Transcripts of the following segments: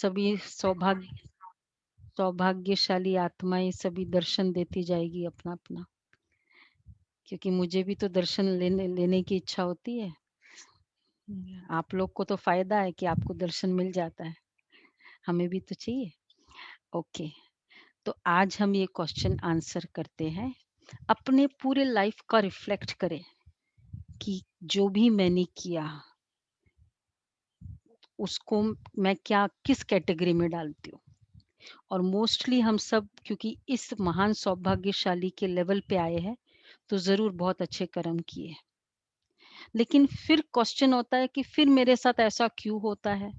सभी सौभाग्यशाली आत्माएं सभी दर्शन देती जाएगी अपना अपना, क्योंकि मुझे भी तो दर्शन लेने लेने की इच्छा होती है। आप लोग को तो फायदा है कि आपको दर्शन मिल जाता है, हमें भी तो चाहिए। ओके, तो आज हम ये क्वेश्चन आंसर करते हैं। अपने पूरे लाइफ का रिफ्लेक्ट करें कि जो भी मैंने किया उसको मैं क्या किस कैटेगरी में डालती हूँ। और मोस्टली हम सब क्योंकि इस महान सौभाग्यशाली के लेवल पे आए हैं, तो जरूर बहुत अच्छे कर्म किए। लेकिन फिर क्वेश्चन होता है कि फिर मेरे साथ ऐसा क्यों होता है,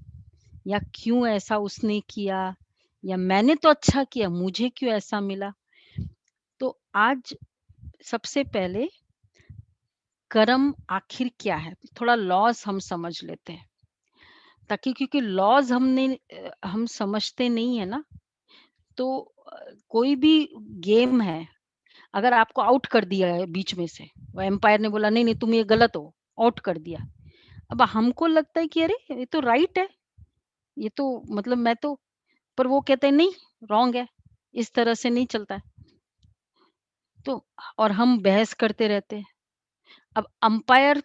या क्यों ऐसा उसने किया, या मैंने तो अच्छा किया मुझे क्यों ऐसा मिला। तो आज सबसे पहले कर्म आखिर क्या है, थोड़ा लॉज हम समझ लेते हैं, ताकि क्योंकि लॉज हम समझते नहीं है ना, तो कोई भी गेम है, अगर आपको आउट कर दिया है बीच में से, वो एम्पायर ने बोला नहीं नहीं तुम ये गलत हो, आउट कर दिया। अब हमको लगता है कि अरे ये तो राइट है, ये तो मतलब मैं तो, पर वो कहते हैं नहीं, रॉन्ग है, इस तरह से नहीं चलता है। तो और हम बहस करते रहते हैं। अब अंपायर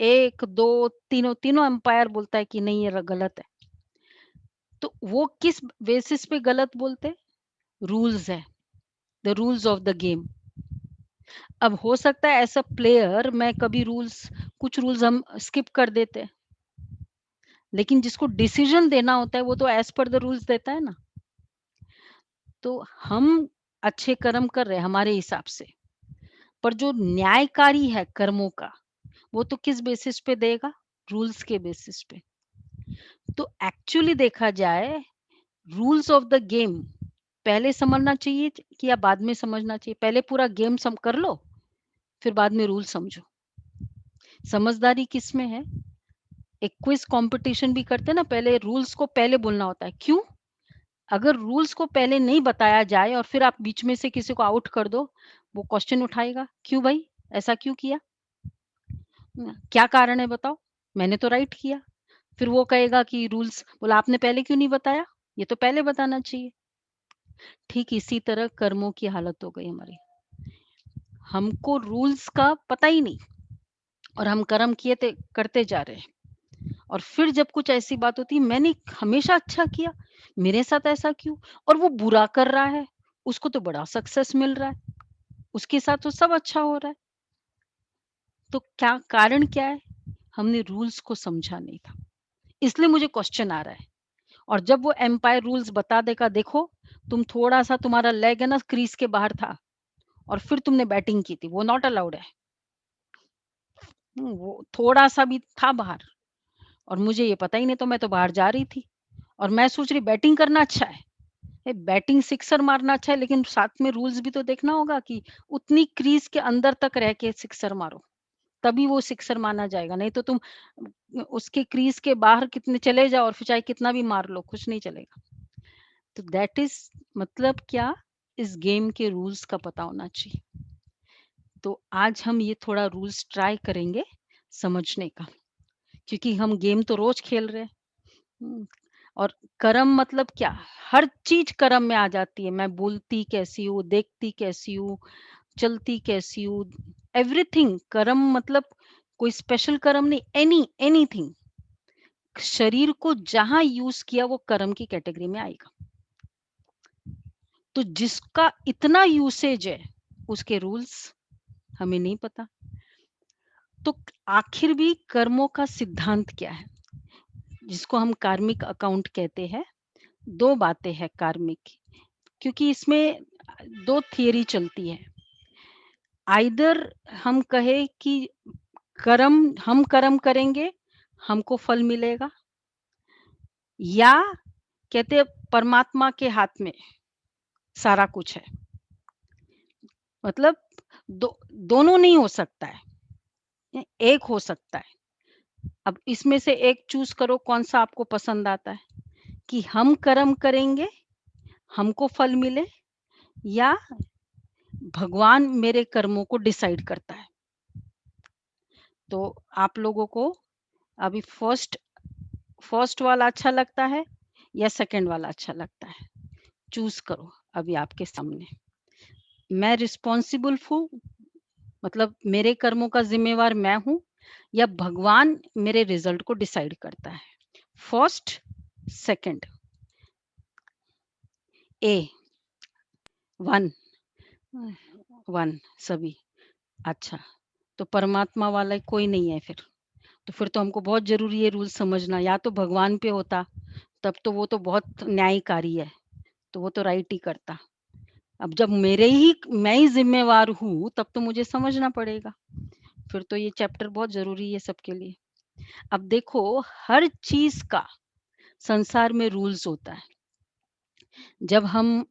1 2 तीनों तीनों अंपायर बोलता है कि नहीं ये गलत है। तो वो किस बेसिस पे गलत बोलते हैं? रूल्स है, the rules of the game. अब हो सकता है एज अ प्लेयर मैं कभी कुछ रूल्स हम स्किप कर देते हैं, लेकिन जिसको डिसीजन देना होता है वो तो एज पर द रूल्स देता है ना। तो हम अच्छे कर्म कर रहे हैं हमारे हिसाब से, पर जो न्यायकारी है कर्मों का, वो तो किस बेसिस पे देगा? रूल्स के बेसिस पे। तो एक्चुअली देखा जाए, रूल्स ऑफ द गेम पहले समझना चाहिए कि या बाद में समझना चाहिए? पहले पूरा गेम कर लो, फिर बाद में रूल समझो। समझदारी किस में है? एक क्विज कंपटीशन भी करते हैं ना, पहले रूल्स को पहले बोलना होता है। क्यों? अगर रूल्स को पहले नहीं बताया जाए और फिर आप बीच में से किसी को आउट कर दो, वो क्वेश्चन उठाएगा, क्यों भाई ऐसा क्यों किया? क्या कारण है बताओ? मैंने तो राइट किया। फिर वो कहेगा कि रूल्स बोला आपने पहले क्यों नहीं बताया? ये तो पहले बताना चाहिए। ठीक इसी तरह कर्मों की हालत हो गई हमारी। हमको रूल्स का पता ही नहीं, और हम कर्म किए थे करते जा रहे हैं। और फिर जब कुछ ऐसी बात होती है, मैंने हमेशा अच्छा किया, मेरे साथ ऐसा क्यों? और वो बुरा कर रहा है, उसको तो बड़ा सक्सेस मिल रहा है, उसके साथ तो सब अच्छा हो रहा है। तो क्या कारण क्या है? हमने रूल्स को समझा नहीं था, इसलिए मुझे क्वेश्चन आ रहा है। और जब वो एम्पायर रूल्स बता देगा, देखो तुम थोड़ा सा, तुम्हारा लेग है ना क्रीज के बाहर था, और फिर तुमने बैटिंग की थी, वो नॉट अलाउड है। वो थोड़ा सा भी था बाहर, और मुझे ये पता ही नहीं, तो मैं तो बाहर जा रही थी, और मैं सोच रही बैटिंग करना अच्छा है, बैटिंग सिक्सर मारना अच्छा है, लेकिन साथ में रूल्स भी तो देखना होगा कि उतनी क्रीज के अंदर तक रह के सिक्सर मारो, तभी वो सिक्सर माना जाएगा। नहीं तो तुम उसके क्रीज के बाहर कितने चले जाओ और फिर चाहे कितना भी मार लो, कुछ नहीं चलेगा। तो दैट इज मतलब क्या, इस गेम के रूल्स का पता होना चाहिए। तो आज हम ये थोड़ा रूल्स ट्राई करेंगे समझने का, क्योंकि हम गेम तो रोज खेल रहे हैं। और कर्म मतलब क्या? हर चीज कर्म में आ जाती है। मैं बोलती कैसी हूँ, देखती कैसी हूँ, चलती कैसी हूँ, एवरीथिंग कर्म। मतलब कोई स्पेशल कर्म नहीं, एनीथिंग। शरीर को जहां यूज किया वो कर्म की कैटेगरी में आएगा। तो जिसका इतना यूसेज है, उसके रूल्स हमें नहीं पता। तो आखिर भी कर्मों का सिद्धांत क्या है, जिसको हम कार्मिक अकाउंट कहते हैं? दो बातें हैं कार्मिक, क्योंकि इसमें दो थियरी चलती है। आइदर हम कहे कि हम कर्म करेंगे, हमको फल मिलेगा, या कहते हैं परमात्मा के हाथ में सारा कुछ है। मतलब दोनों नहीं हो सकता है, एक हो सकता है। अब इसमें से एक चूज करो, कौन सा आपको पसंद आता है, कि हम कर्म करेंगे हमको फल मिले, या भगवान मेरे कर्मों को डिसाइड करता है। तो आप लोगों को अभी फर्स्ट फर्स्ट वाला अच्छा लगता है, या सेकंड वाला अच्छा लगता है? चूज़ करो अभी आपके सामने। मैं रिस्पॉन्सिबल हूँ, मतलब मेरे कर्मों का ज़िम्मेवार मैं हूँ, या भगवान मेरे रिज़ल्ट को डिसाइड करता है? फर्स्ट, सेकंड, ए, 1, 1 सभी। अच्छा, तो परमात्मा वाला कोई नहीं है फिर। तो फिर तो हमको बहुत ज़रूरी है रूल समझना, या तो भगवान पे होता, तब तो वो तो बहुत न्यायकारी है, तो वो तो राइट ही करता। अब जब मैं ही ज़िम्मेवार हूँ, तब तो मुझे समझना पड़ेगा। फिर तो ये चैप्टर बहुत ज़रूरी है सबके लिए। अब देखो, हर चीज़ का संसार में रूल्स होता है। जब हम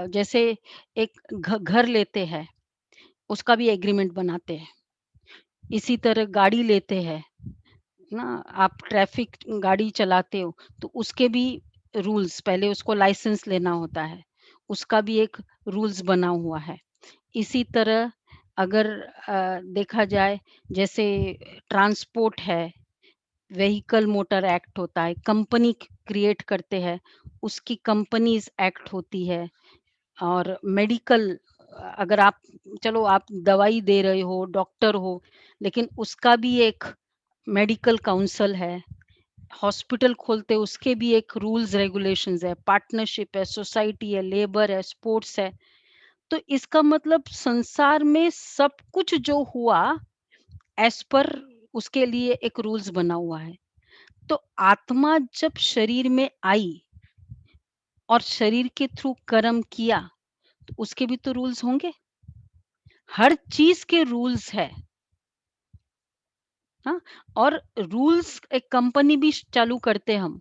जैसे एक घर लेते हैं, उसका भी एग्रीमेंट बनाते हैं। इसी तरह गाड़ी लेते हैं ना, आप ट्रैफिक गाड़ी चलाते हो, तो उसके भी रूल्स, पहले उसको लाइसेंस लेना होता है, उसका भी एक रूल्स बना हुआ है। इसी तरह अगर देखा जाए, जैसे ट्रांसपोर्ट है, व्हीकल मोटर एक्ट होता है, कंपनी क्रिएट करते हैं, उसकी कंपनीज एक्ट होती है। और मेडिकल, अगर आप, चलो आप दवाई दे रहे हो, डॉक्टर हो, लेकिन उसका भी एक मेडिकल काउंसिल है। हॉस्पिटल खोलते उसके भी एक रूल्स रेगुलेशंस है, पार्टनरशिप है, सोसाइटी है, लेबर है, स्पोर्ट्स है। तो इसका मतलब संसार में सब कुछ जो हुआ, एज पर उसके लिए एक रूल्स बना हुआ है। तो आत्मा जब शरीर में आई और शरीर के थ्रू कर्म किया, तो उसके भी तो रूल्स होंगे। हर चीज के रूल्स है। हाँ, और रूल्स एक कंपनी भी चालू करते हम,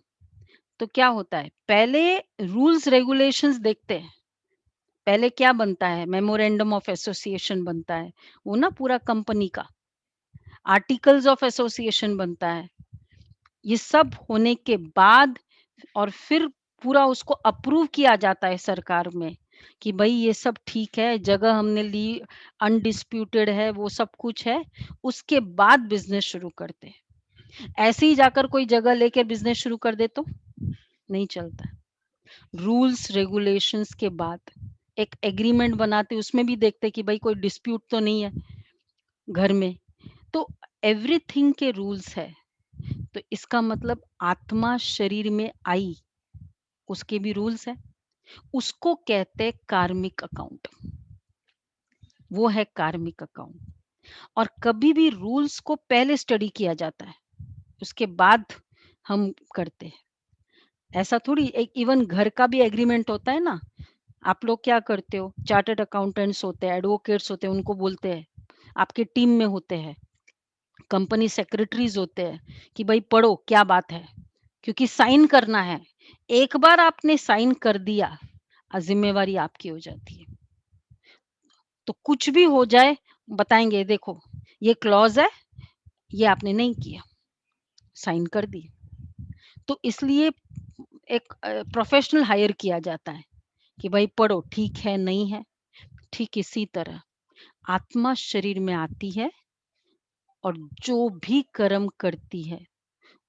तो क्या होता है, पहले रूल्स रेगुलेशंस देखते हैं। पहले क्या बनता है, मेमोरेंडम ऑफ एसोसिएशन बनता है, वो ना पूरा कंपनी का आर्टिकल्स ऑफ एसोसिएशन बनता है। ये सब होने के बाद और फिर पूरा उसको अप्रूव किया जाता है सरकार में, कि भाई ये सब ठीक है, जगह हमने ली, अनडिस्प्यूटेड है, वो सब कुछ है। उसके बाद बिजनेस शुरू करते हैं। ऐसे ही जाकर कोई जगह लेकर बिजनेस शुरू कर दे तो नहीं चलता। रूल्स रेगुलेशंस के बाद एक एग्रीमेंट बनाते, उसमें भी देखते कि भाई कोई डिस्प्यूट तो नहीं है घर में। तो एवरीथिंग के रूल्स है। तो इसका मतलब आत्मा शरीर में आई, उसके भी रूल्स है। उसको कहते हैं कार्मिक अकाउंट। वो है कार्मिक अकाउंट। और कभी भी रूल्स को पहले स्टडी किया जाता है, उसके बाद हम करते हैं। ऐसा थोड़ी, एक इवन घर का भी एग्रीमेंट होता है ना। आप लोग क्या करते हो, चार्टर्ड अकाउंटेंट्स होते हैं, एडवोकेट्स होते हैं, उनको बोलते हैं, आपके टीम में होते हैं, कंपनी सेक्रेटरीज होते हैं, कि भाई पढ़ो क्या बात है, क्योंकि साइन करना है। एक बार आपने साइन कर दिया, जिम्मेवारी आपकी हो जाती है। तो कुछ भी हो जाए, बताएंगे देखो ये क्लॉज है, ये आपने नहीं किया, साइन कर दी। तो इसलिए एक प्रोफेशनल हायर किया जाता है, कि भाई पढ़ो ठीक है नहीं है। ठीक इसी तरह आत्मा शरीर में आती है और जो भी कर्म करती है,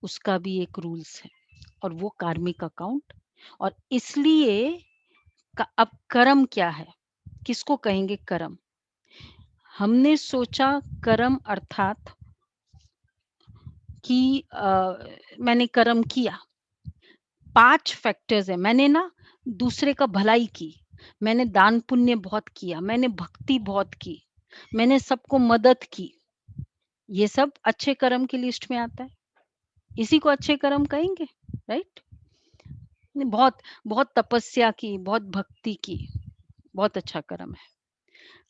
उसका भी एक रूल्स है, और वो कार्मिक अकाउंट। और इसलिए अब कर्म क्या है, किसको कहेंगे कर्म? हमने सोचा कर्म अर्थात कि मैंने कर्म किया। 5 फैक्टर्स है, मैंने ना दूसरे का भलाई की, मैंने दान पुण्य बहुत किया, मैंने भक्ति बहुत की, मैंने सबको मदद की। ये सब अच्छे कर्म की लिस्ट में आता है। इसी को अच्छे कर्म कहेंगे, राइट? बहुत बहुत तपस्या की, बहुत भक्ति की, बहुत अच्छा कर्म है।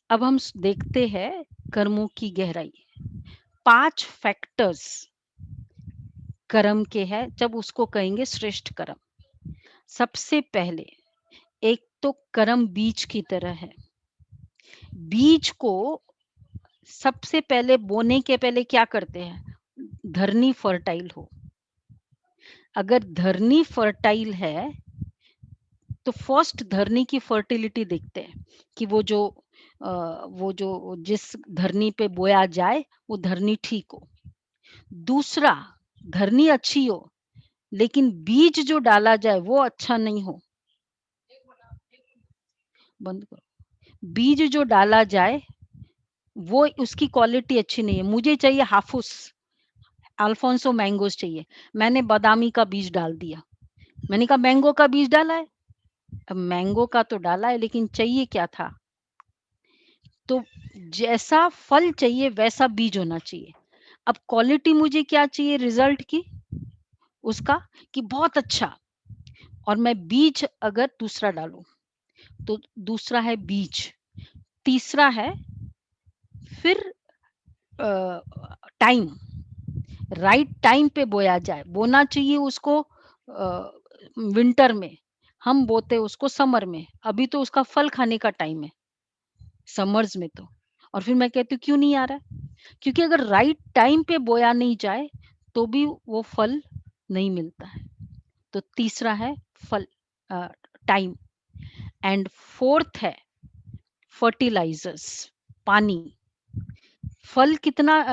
अब हम देखते हैं कर्मों की गहराई। 5 फैक्टर्स कर्म के हैं, जब उसको कहेंगे श्रेष्ठ कर्म। सबसे पहले, एक तो कर्म बीज की तरह है। बीज को सबसे पहले बोने के पहले क्या करते हैं, धरनी फर्टाइल हो। अगर धरनी फर्टाइल है, तो फर्स्ट धरनी की फर्टिलिटी देखते हैं, कि वो जो जिस धरनी पे बोया जाए, वो धरनी ठीक हो। दूसरा, धरनी अच्छी हो, लेकिन बीज जो डाला जाए वो अच्छा नहीं हो। बंद करो। बीज जो डाला जाए वो उसकी क्वालिटी अच्छी नहीं है। मुझे चाहिए हाफूस, अल्फोंसो मैंगोज़ चाहिए। मैंने बादामी का बीज डाल दिया। मैंने कहा मैंगो का बीज डाला है। अब मैंगो का तो डाला है लेकिन चाहिए क्या था? तो जैसा फल चाहिए वैसा बीज होना चाहिए। अब क्वालिटी मुझे क्या चाहिए रिजल्ट की? उसका कि बहुत अच्छा, और मैं बीज अगर दूसरा डालूँ, तो दूसरा है बीज, तीसरा है फिर टाइम, राइट टाइम पे बोया जाए। बोना चाहिए उसको विंटर में, हम बोते उसको समर में। अभी तो उसका फल खाने का टाइम है, समर्स में तो। और फिर मैं कहती हूँ क्यों नहीं आ रहा है? क्योंकि अगर राइट टाइम पे बोया नहीं जाए, तो भी वो फल नहीं मिलता है। तो तीसरा है फल टाइम, एंड फोर्थ है फर्टिलाइजर्स, पानी। फल कितना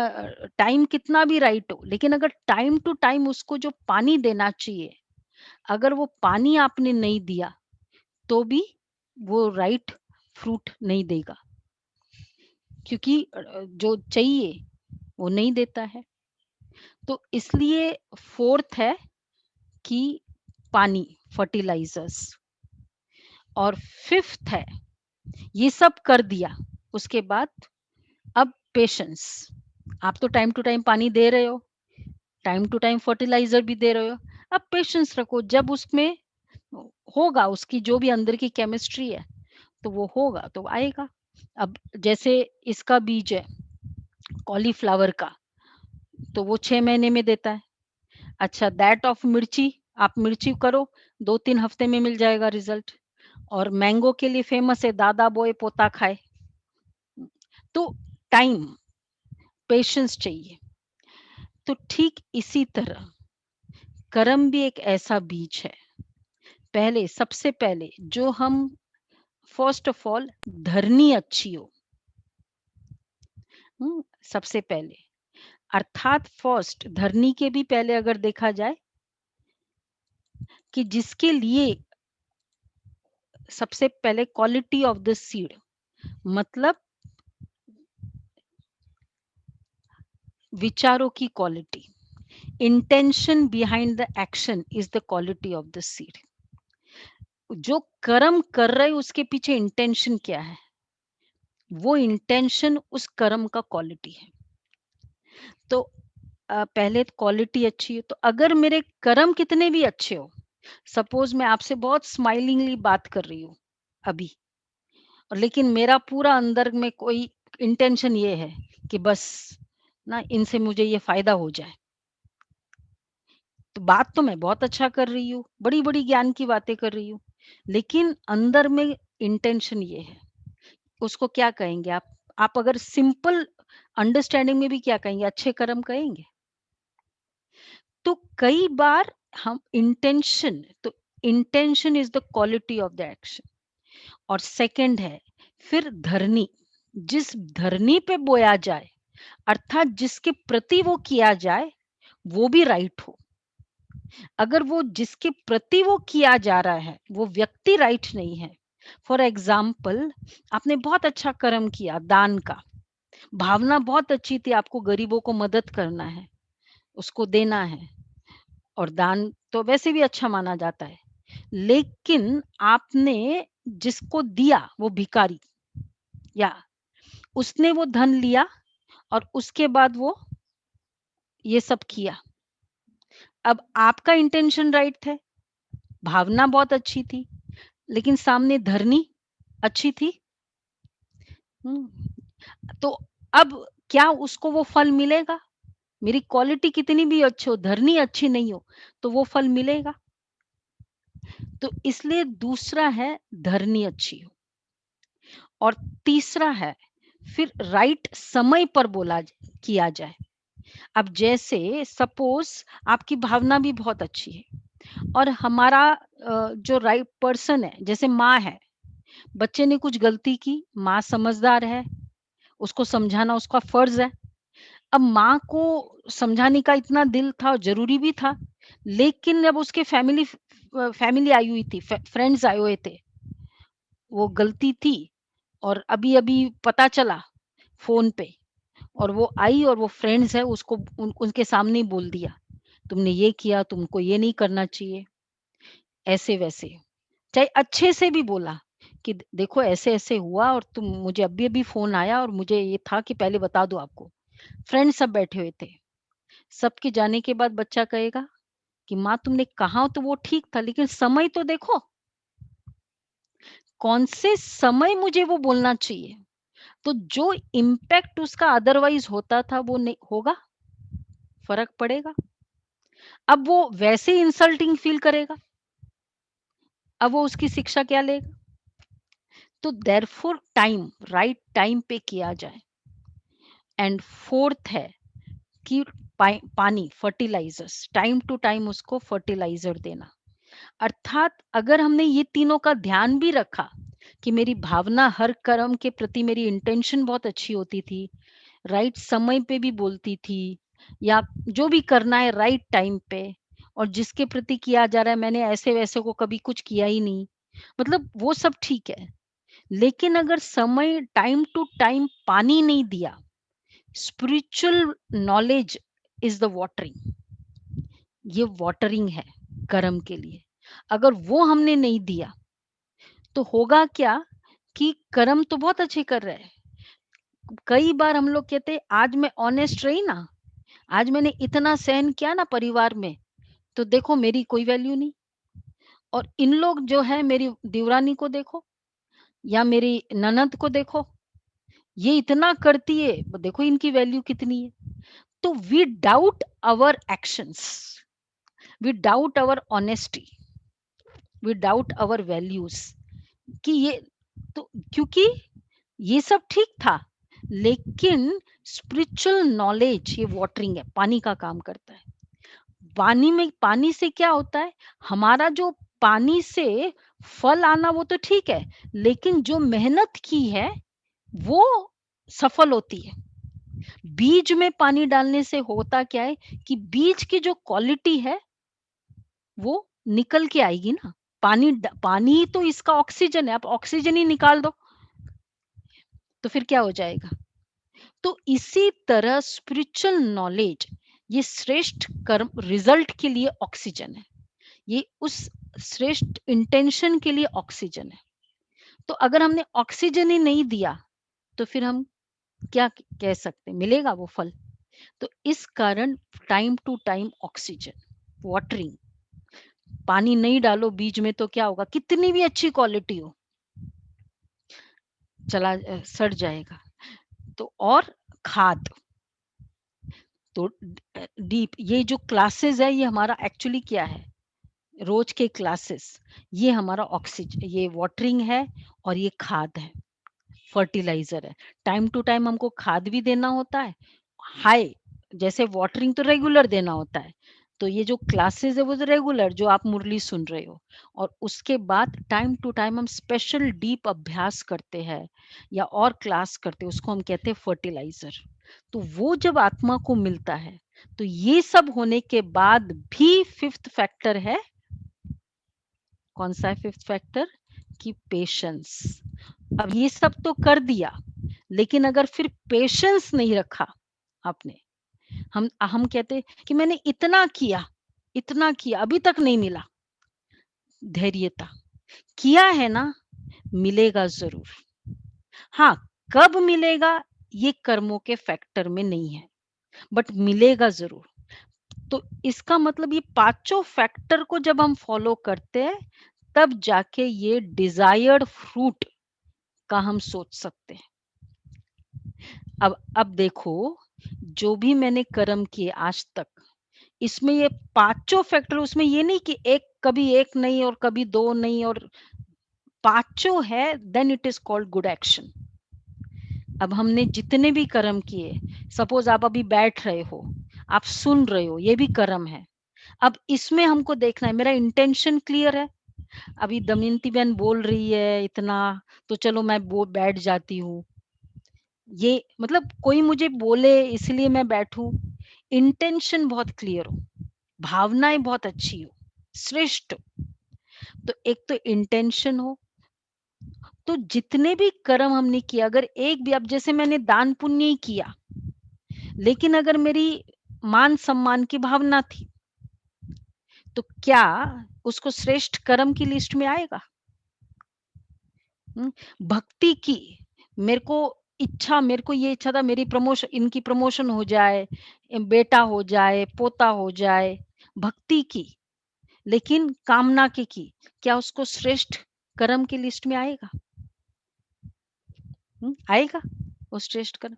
टाइम कितना भी राइट हो, लेकिन अगर टाइम टू टाइम उसको जो पानी देना चाहिए, अगर वो पानी आपने नहीं दिया, तो भी वो राइट फ्रूट नहीं देगा, क्योंकि जो चाहिए वो नहीं देता है। तो इसलिए फोर्थ है कि पानी, फर्टिलाइजर्स। और फिफ्थ है, ये सब कर दिया, उसके बाद अब पेशेंस। आप तो टाइम टू टाइम पानी दे रहे हो, टाइम टू टाइम फर्टिलाइजर भी दे रहे हो। अब पेशेंस रखो, जब उसमें होगा, उसकी जो भी अंदर की केमिस्ट्री है, तो वो होगा तो आएगा। अब जैसे इसका बीज है कॉलीफ्लावर का, तो वो 6 महीने में देता है। अच्छा, दैट ऑफ मिर्ची, आप मिर्ची करो, 2-3 हफ्ते में मिल जाएगा रिजल्ट। और मैंगो के लिए फेमस है दादा बोए पोता खाए। तो टाइम, पेशेंस चाहिए। तो ठीक इसी तरह कर्म भी एक ऐसा बीज है। पहले, सबसे पहले जो हम, फर्स्ट ऑफ ऑल धरनी अच्छी हो। सबसे पहले, अर्थात फर्स्ट धरनी के भी पहले अगर देखा जाए कि जिसके लिए सबसे पहले क्वालिटी ऑफ द सीड, मतलब विचारों की quality, intention behind the action is the quality of the seed. जो कर्म कर रहे उसके पीछे इंटेंशन क्या है, वो इंटेंशन उस कर्म का क्वालिटी है। तो पहले क्वालिटी अच्छी है, तो अगर मेरे कर्म कितने भी अच्छे हो, सपोज मैं आपसे बहुत स्माइलिंगली बात कर रही हूँ अभी, और लेकिन मेरा पूरा अंदर में कोई इंटेंशन ये है कि बस ना इनसे मुझे ये फायदा हो जाए, तो बात तो मैं बहुत अच्छा कर रही हूँ, बड़ी बड़ी ज्ञान की बातें कर रही हूँ, लेकिन अंदर में इंटेंशन ये है। उसको क्या कहेंगे आप अगर सिंपल अंडरस्टैंडिंग में भी क्या कहेंगे, अच्छे कर्म कहेंगे। तो कई बार हम इंटेंशन, तो intention is the quality of the action. और सेकंड है फिर धरनी, जिस धरनी पे बोया जाए, अर्थात जिसके प्रति वो किया जाए, वो भी राइट हो। अगर वो जिसके प्रति वो किया जा रहा है वो व्यक्ति राइट नहीं है, फॉर एग्जाम्पल आपने बहुत अच्छा कर्म किया, दान का भावना बहुत अच्छी थी, आपको गरीबों को मदद करना है, उसको देना है, और दान तो वैसे भी अच्छा माना जाता है। लेकिन आपने जिसको दिया वो भिखारी, या उसने वो धन लिया और उसके बाद वो ये सब किया। अब आपका इंटेंशन राइट थे, भावना बहुत अच्छी थी, लेकिन सामने धरनी अच्छी थी। तो अब क्या उसको वो फल मिलेगा? मेरी क्वालिटी कितनी भी अच्छी हो, धरनी अच्छी नहीं हो, तो वो फल मिलेगा? तो इसलिए दूसरा है धरनी अच्छी हो, और तीसरा है फिर राइट समय पर किया जाए। अब जैसे सपोज आपकी भावना भी बहुत अच्छी है, और हमारा जो राइट पर्सन है, जैसे माँ है, बच्चे ने कुछ गलती की, माँ समझदार है, उसको समझाना उसका फर्ज है। अब माँ को समझाने का इतना दिल था और जरूरी भी था, लेकिन जब उसके फैमिली आई हुई थी, फ्रेंड्स आए हुए थे, वो गलती थी और अभी-अभी पता चला फ़ोन पे और वो आई और वो फ्रेंड्स है उसको उनके सामने ही बोल दिया, तुमने ये किया, तुमको ये नहीं करना चाहिए, ऐसे-वैसे। चाहे अच्छे से भी बोला कि देखो ऐसे-ऐसे हुआ और तुम मुझे अभी-अभी फ़ोन आया और मुझे ये था कि पहले बता दूँ आपको। फ्रेंड्स सब बैठे हुए थे। सबके जाने के बाद बच्चा कहेगा कि माँ तुमने कहा तो वो ठीक था लेकिन समय तो देखो, कौन से समय मुझे वो बोलना चाहिए। तो जो इम्पैक्ट उसका अदरवाइज़ होता था वो नहीं होगा, फ़र्क पड़ेगा। अब वो वैसे ही इंसल्टिंग फ़ील करेगा, अब वो उसकी शिक्षा क्या लेगा? तो देयरफॉर टाइम, राइट टाइम पे किया जाए। एंड फोर्थ है कि पानी, फर्टिलाइज़र्स, टाइम टू टाइम उसको फर्टिलाइज़र देना। अर्थात अगर हमने ये तीनों का ध्यान भी रखा कि मेरी भावना हर कर्म के प्रति मेरी इंटेंशन बहुत अच्छी होती थी, राइट समय पे भी बोलती थी या जो भी करना है राइट टाइम पे और जिसके प्रति किया जा रहा है मैंने ऐसे वैसे को कभी कुछ किया ही नहीं, मतलब वो सब ठीक है। लेकिन अगर समय टाइम टू टाइम पानी नहीं दिया, spiritual knowledge is the watering, ये वाटरिंग है कर्म के लिए। अगर वो हमने नहीं दिया तो होगा क्या कि कर्म तो बहुत अच्छे कर रहे हैं। कई बार हम लोग कहते हैं आज मैं ऑनेस्ट रही ना, आज मैंने इतना सहन किया ना परिवार में, तो देखो मेरी कोई वैल्यू नहीं। और इन लोग जो है मेरी देवरानी को देखो या मेरी ननद को देखो, ये इतना करती है, देखो इनकी वैल्यू कितनी है। तो we doubt our actions, we doubt our honesty, we doubt our values कि ये तो क्योंकि ये सब ठीक था, लेकिन स्पिरिचुअल नॉलेज ये वाटरिंग है, पानी का काम करता है। पानी में पानी से क्या होता है, हमारा जो पानी से फल आना वो तो ठीक है, लेकिन जो मेहनत की है वो सफल होती है। बीज में पानी डालने से होता क्या है कि बीज की जो क्वालिटी है वो निकल के आएगी ना। पानी ही तो इसका ऑक्सीजन है, आप ऑक्सीजन ही निकाल दो तो फिर क्या हो जाएगा। तो इसी तरह स्पिरिचुअल नॉलेज ये श्रेष्ठ कर्म रिजल्ट के लिए ऑक्सीजन है, ये उस श्रेष्ठ इंटेंशन के लिए ऑक्सीजन है। तो अगर हमने ऑक्सीजन ही नहीं दिया तो फिर हम क्या कह सकते हैं, मिलेगा वो फल। तो इस कारण time to time oxygen, watering, पानी नहीं डालो बीज में तो क्या होगा, कितनी भी अच्छी क्वालिटी हो सड़ जाएगा। तो और खाद, तो डीप ये जो क्लासेस है ये हमारा एक्चुअली क्या है, रोज के क्लासेस, ये हमारा ऑक्सीजन, ये वाटरिंग है और ये खाद है, फर्टिलाइजर है। टाइम टू टाइम हमको खाद भी देना होता है, हाय जैसे वाटरिंग तो रेगुलर देना होता है, तो ये जो क्लासेस है वो तो रेगुलर जो आप मुरली सुन रहे हो, और उसके बाद टाइम टू टाइम हम स्पेशल डीप अभ्यास करते हैं या और क्लास करते हैं, उसको हम कहते हैं फर्टिलाइजर। तो वो जब आत्मा को मिलता है तो ये सब होने के बाद भी फिफ्थ फैक्टर है, कौन सा है फिफ्थ फैक्टर, कि पेशेंस। अब ये सब तो कर दिया, लेकिन अगर फिर पेशेंस नहीं रखा आपने, हम कहते कि मैंने इतना किया अभी तक नहीं मिला, धैर्यता, किया है ना, मिलेगा जरूर। हाँ, कब मिलेगा ये कर्मों के फैक्टर में नहीं है, बट मिलेगा जरूर। तो इसका मतलब ये पांचों फैक्टर को जब हम फॉलो करते हैं तब जाके ये डिजायर्ड फ्रूट का हम सोच सकते हैं। अब देखो, जो भी मैंने कर्म किए आज तक, इसमें ये पांचों फैक्टर, उसमें ये नहीं कि एक कभी एक नहीं और कभी दो नहीं, और पांचों है, then it is called good action. अब हमने जितने भी कर्म किए, सपोज आप अभी बैठ रहे हो, आप सुन रहे हो, ये भी कर्म है। अब इसमें हमको देखना है मेरा इंटेंशन क्लियर है। अभी दमयंती बहन बोल रही है इतना, तो चलो मैं वो बैठ जाती हूँ, ये मतलब कोई मुझे बोले इसलिए मैं बैठूं, इंटेंशन बहुत क्लियर हो। भावनाएँ बहुत अच्छी हो, श्रेष्ठ हो। तो एक तो इंटेंशन हो, तो जितने भी कर्म हमने किए अगर एक भी अब जैसे मैंने दान पुण्य ही किया, लेकिन अगर मेरी मान-सम्मान की भावना थी, तो क्या उसको श्रेष्ठ कर्म की लिस्ट में आएगा? हुँ, भक्ति की, मेरे को ये इच्छा था मेरी इनकी प्रमोशन हो जाए, बेटा हो जाए, पोता हो जाए, भक्ति की, लेकिन कामना की, क्या उसको श्रेष्ठ कर्म की लिस्ट में आएगा? आएगा वो श्रेष्ठ कर्म?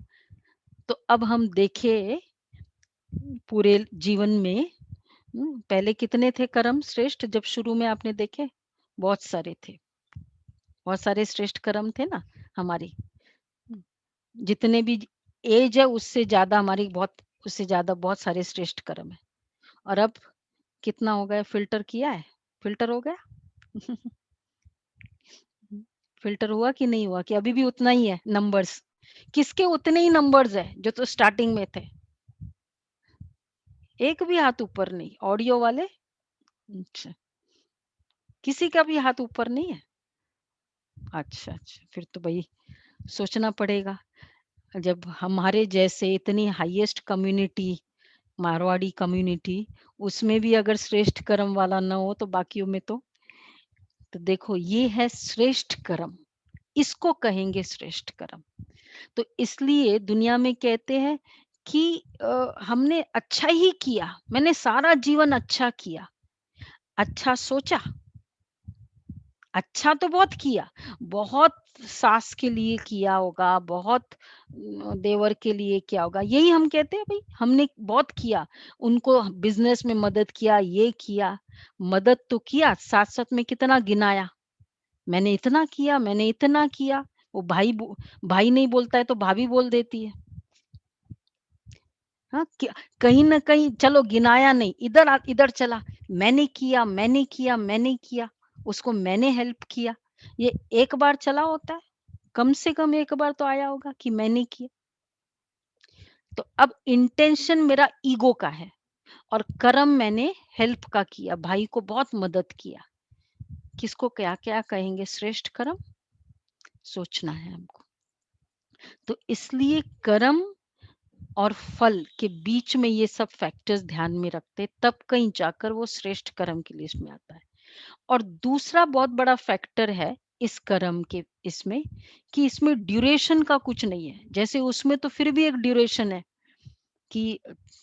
तो अब हम देखें पूरे जीवन में पहले कितने थे कर्म श्रेष्ठ जब शुरू में आपने देखे? बहुत सारे थे, बहुत सारे श्रेष्ठ कर्म थे ना हमारी। हुँ, जितने भी एज है उससे ज़्यादा बहुत सारे श्रेष्ठ कर्म हैं। और अब कितना हो गया फ़िल्टर किया है? फ़िल्टर हो गया? फ़िल्टर हुआ कि नहीं हुआ कि अभी भी उतना ही है नंबर्स? किसके उतने ही नंबर्स हैं जो तो स्टार्टिंग में थे? एक भी हाथ ऊपर नहीं, ऑडियो वाले? अच्छा, किसी का भी हाथ ऊपर नहीं है? अच्छा, अच्छा, फिर तो भई सोचना पड़ेगा। जब हमारे जैसे इतनी हाईएस्ट कम्युनिटी, मारवाड़ी कम्युनिटी, उसमें भी अगर श्रेष्ठ कर्म वाला ना हो तो बाकियों में तो देखो ये है श्रेष्ठ कर्म, इसको कहेंगे श्रेष्ठ कर्म। तो इसलिए दुनिया में कहते हैं कि हमने अच्छा ही किया, मैंने सारा जीवन अच्छा किया, अच्छा सोचा, अच्छा तो बहुत किया, बहुत सास के लिए किया होगा, बहुत देवर के लिए किया होगा, यही हम कहते हैं भई हमने बहुत किया, उनको बिज़नेस में मदद किया, ये किया, मदद तो किया, साथ-साथ में कितना गिनाया, मैंने इतना किया, वो भाई नहीं बोलता है तो भाभी बोल देती है। हाँ, क्या कहीं न कहीं चलो गिनाया नहीं, इधर चला, मैंने किया, उसको मैंने हेल्प किया। ये एक बार चला होता है? कम से कम एक बार तो आया होगा कि मैंने किया। तो अब इंटेंशन मेरा ईगो का है और कर्म मैंने हेल्प का किया, भाई को बहुत मदद किया। किसको क्या-क्या कहेंगे श्रेष्ठ कर्म? सोचना है हमको। तो इसलिए कर्म और फल के बीच में ये सब फैक्टर्स ध्यान में रखते तब कहीं जाकर वो श्रेष्ठ कर्म की लिस्ट में आता है। और दूसरा बहुत बड़ा फैक्टर है इस कर्म के इसमें कि इसमें ड्यूरेशन का कुछ नहीं है। जैसे उसमें तो फिर भी एक ड्यूरेशन है कि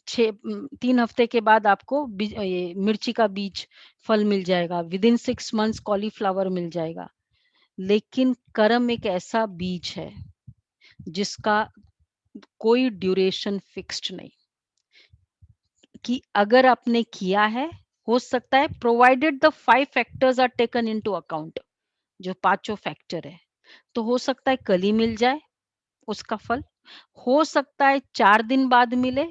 3 हफ्ते के बाद आपको ये मिर्ची का बीज फल मिल जाएगा, विदिन 6 मंथ्स कॉलीफ्लावर मिल जाएगा। लेकिन कर्म एक ऐसा बीज है जिसका कोई ड्यूरेशन फिक्स्ड नहीं। कि अगर आपने किया है, हो सकता है provided the 5 factors are taken into account जो पाँचों फैक्टर है, तो हो सकता है कल ही मिल जाए उसका फल, हो सकता है 4 दिन बाद मिले,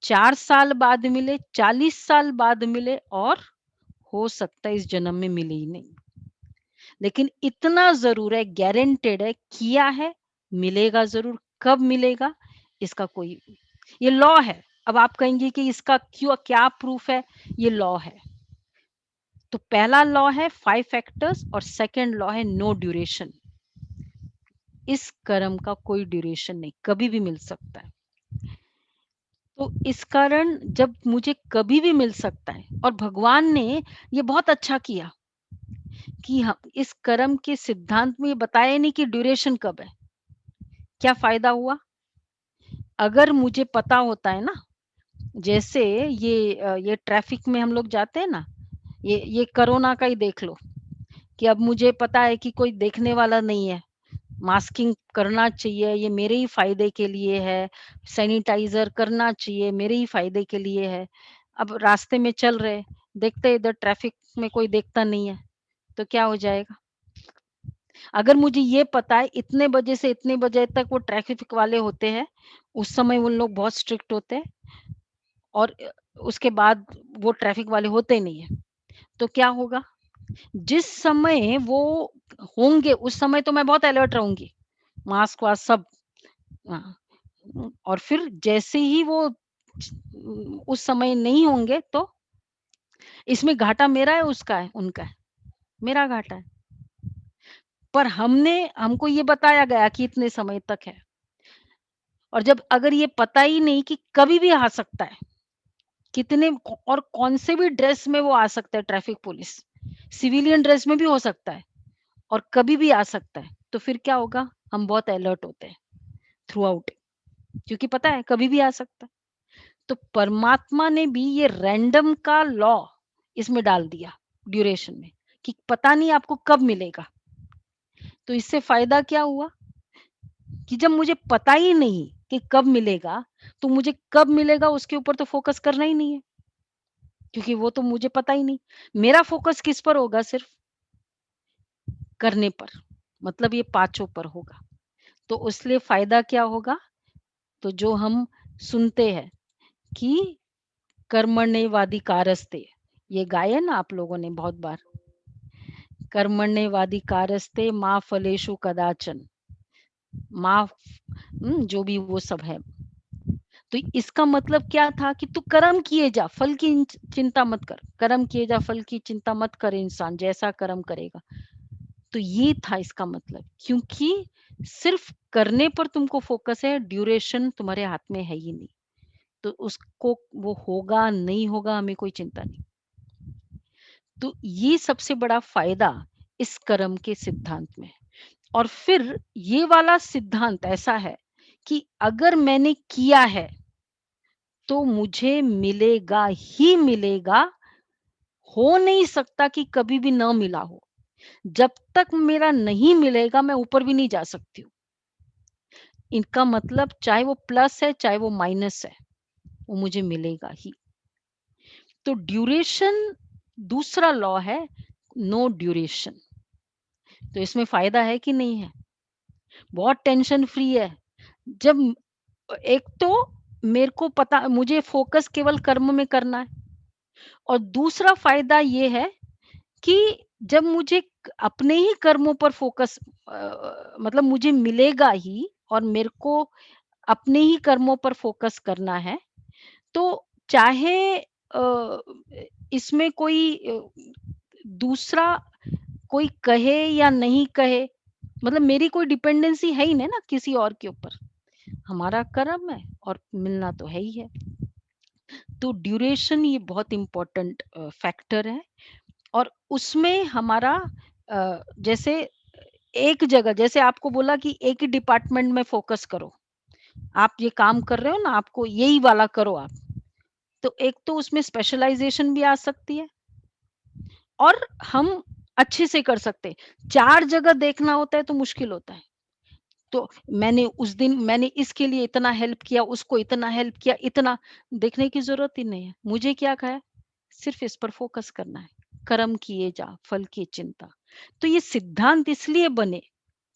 4 साल बाद मिले, 40 साल बाद मिले और हो सकता है इस जन्म में मिले ही नहीं। लेकिन इतना ज़रूर है, गारंटेड है, किया है, मिलेगा ज़रूर, कब मिलेगा इसका कोई ये लॉ है। अब आप कहेंगे कि इसका क्या प्रूफ है? ये लॉ है। तो पहला लॉ है 5 फैक्टर्स और सेकंड लॉ है नो ड्यूरेशन। इस कर्म का कोई ड्यूरेशन नहीं, कभी भी मिल सकता है। तो इस कारण जब मुझे कभी भी मिल सकता है और भगवान ने ये बहुत अच्छा किया कि हम इस कर्म के सिद्धांत में ये बताया नहीं कि ड्यूरेशन कब है। क्या फ़ायदा हुआ? अगर मुझे पता होता है ना, जैसे ये ट्रैफिक में हम लोग जाते हैं ना, ये कोरोना का ही देख लो कि अब मुझे पता है कि कोई देखने वाला नहीं है, मास्किंग करना चाहिए, ये मेरे ही फ़ायदे के लिए है, सैनिटाइज़र करना चाहिए, मेरे ही फ़ायदे के लिए है। अब रास्ते में चल रहे, देखते इधर ट्रैफिक में कोई देखता नहीं है, तो क्या हो जाएगा? अगर मुझे ये पता है इतने बजे से इतने बजे तक वो ट्रैफिक वाले होते हैं, उस समय उन लोग बहुत स्ट्रिक्ट होते हैं और उसके बाद वो ट्रैफिक वाले होते नहीं हैं, तो क्या होगा? जिस समय वो होंगे, उस समय तो मैं बहुत अलर्ट रहूँगी, मास्क वास्क सब हाँ, और फिर जैसे ही वो उस समय नहीं होंगे तो इसमें घाटा मेरा है, उसका है, उनका है? मेरा घाटा है। पर हमको ये बताया गया कि इतने समय तक है, और जब अगर ये पता ही नहीं कि कभी भी आ सकता है, कितने और कौन से भी ड्रेस में वो आ सकता है, ट्रैफिक पुलिस, सिविलियन ड्रेस में भी हो सकता है और कभी भी आ सकता है, तो फिर क्या होगा? हम बहुत अलर्ट होते हैं थ्रू आउट, क्योंकि पता है कभी भी आ सकता है। तो परमात्मा ने भी ये रैंडम का लॉ इसमें डाल दिया ड्यूरेशन में, कि पता नहीं आपको कब मिलेगा। तो इससे फायदा क्या हुआ कि जब मुझे पता ही नहीं कि कब मिलेगा, तो मुझे कब मिलेगा उसके ऊपर तो फोकस करना ही नहीं है, क्योंकि वो तो मुझे पता ही नहीं। मेरा फोकस किस पर होगा? सिर्फ करने पर, मतलब ये पांचों पर होगा। तो उसलिए फायदा क्या होगा? तो जो हम सुनते हैं कि कर्मण्येवाधिकारस्ते, ये गाया ना आप लोगों ने बहुत बार, कर्मण्येवाधिकारस्ते मा फलेषु कदाचन, मा जो भी वो सब है। तो इसका मतलब क्या था कि तू कर्म किए जा, फल की चिंता मत कर, कर्म किए जा, फल की चिंता मत कर, इंसान जैसा कर्म करेगा। तो ये था इसका मतलब, क्योंकि सिर्फ करने पर तुमको फोकस है, ड्यूरेशन तुम्हारे हाथ में है ही नहीं। तो उसको वो होगा नहीं होगा हमें कोई चिंता नहीं। तो ये सबसे बड़ा फायदा इस कर्म के सिद्धांत में है। और फिर ये वाला सिद्धांत ऐसा है कि अगर मैंने किया है तो मुझे मिलेगा ही मिलेगा, हो नहीं सकता कि कभी भी ना मिला हो। जब तक मेरा नहीं मिलेगा मैं ऊपर भी नहीं जा सकती हूँ। इनका मतलब चाहे वो प्लस है चाहे वो माइनस है, वो मुझे मिलेगा ही। तो ड्यूरेशन दूसरा लॉ है, नो ड्यूरेशन। तो इसमें फायदा है कि नहीं है? बहुत टेंशन फ्री है। जब एक तो मेरे को पता, मुझे फोकस केवल कर्म में करना है, और दूसरा फायदा ये है कि जब मुझे अपने ही कर्मों पर फोकस, मतलब मुझे मिलेगा ही, और मेरे को अपने ही कर्मों पर फोकस करना है, तो चाहे इसमें कोई दूसरा कोई कहे या नहीं कहे, मतलब मेरी कोई डिपेंडेंसी है ही नहीं ना किसी और के ऊपर। हमारा कर्म है और मिलना तो है ही है। तो ड्यूरेशन ये बहुत इम्पोर्टेंट फैक्टर है। और उसमें हमारा जैसे एक जगह, जैसे आपको बोला कि एक ही डिपार्टमेंट में फोकस करो, आप ये काम कर रहे हो ना, आपको यही वाला करो आप, तो एक तो उसमें स्पेशलाइजेशन भी आ सकती है, और हम अच्छे से कर सकते हैं। 4 जगह देखना होता है तो मुश्किल होता है। तो मैंने उस दिन मैंने इसके लिए इतना हेल्प किया, उसको इतना हेल्प किया, इतना देखने की ज़रूरत ही नहीं है। मुझे क्या है, सिर्फ़ इस पर फ़ोकस करना है। कर्म किए जा, फल की चिंता। तो ये सिद्धांत इसलिए बने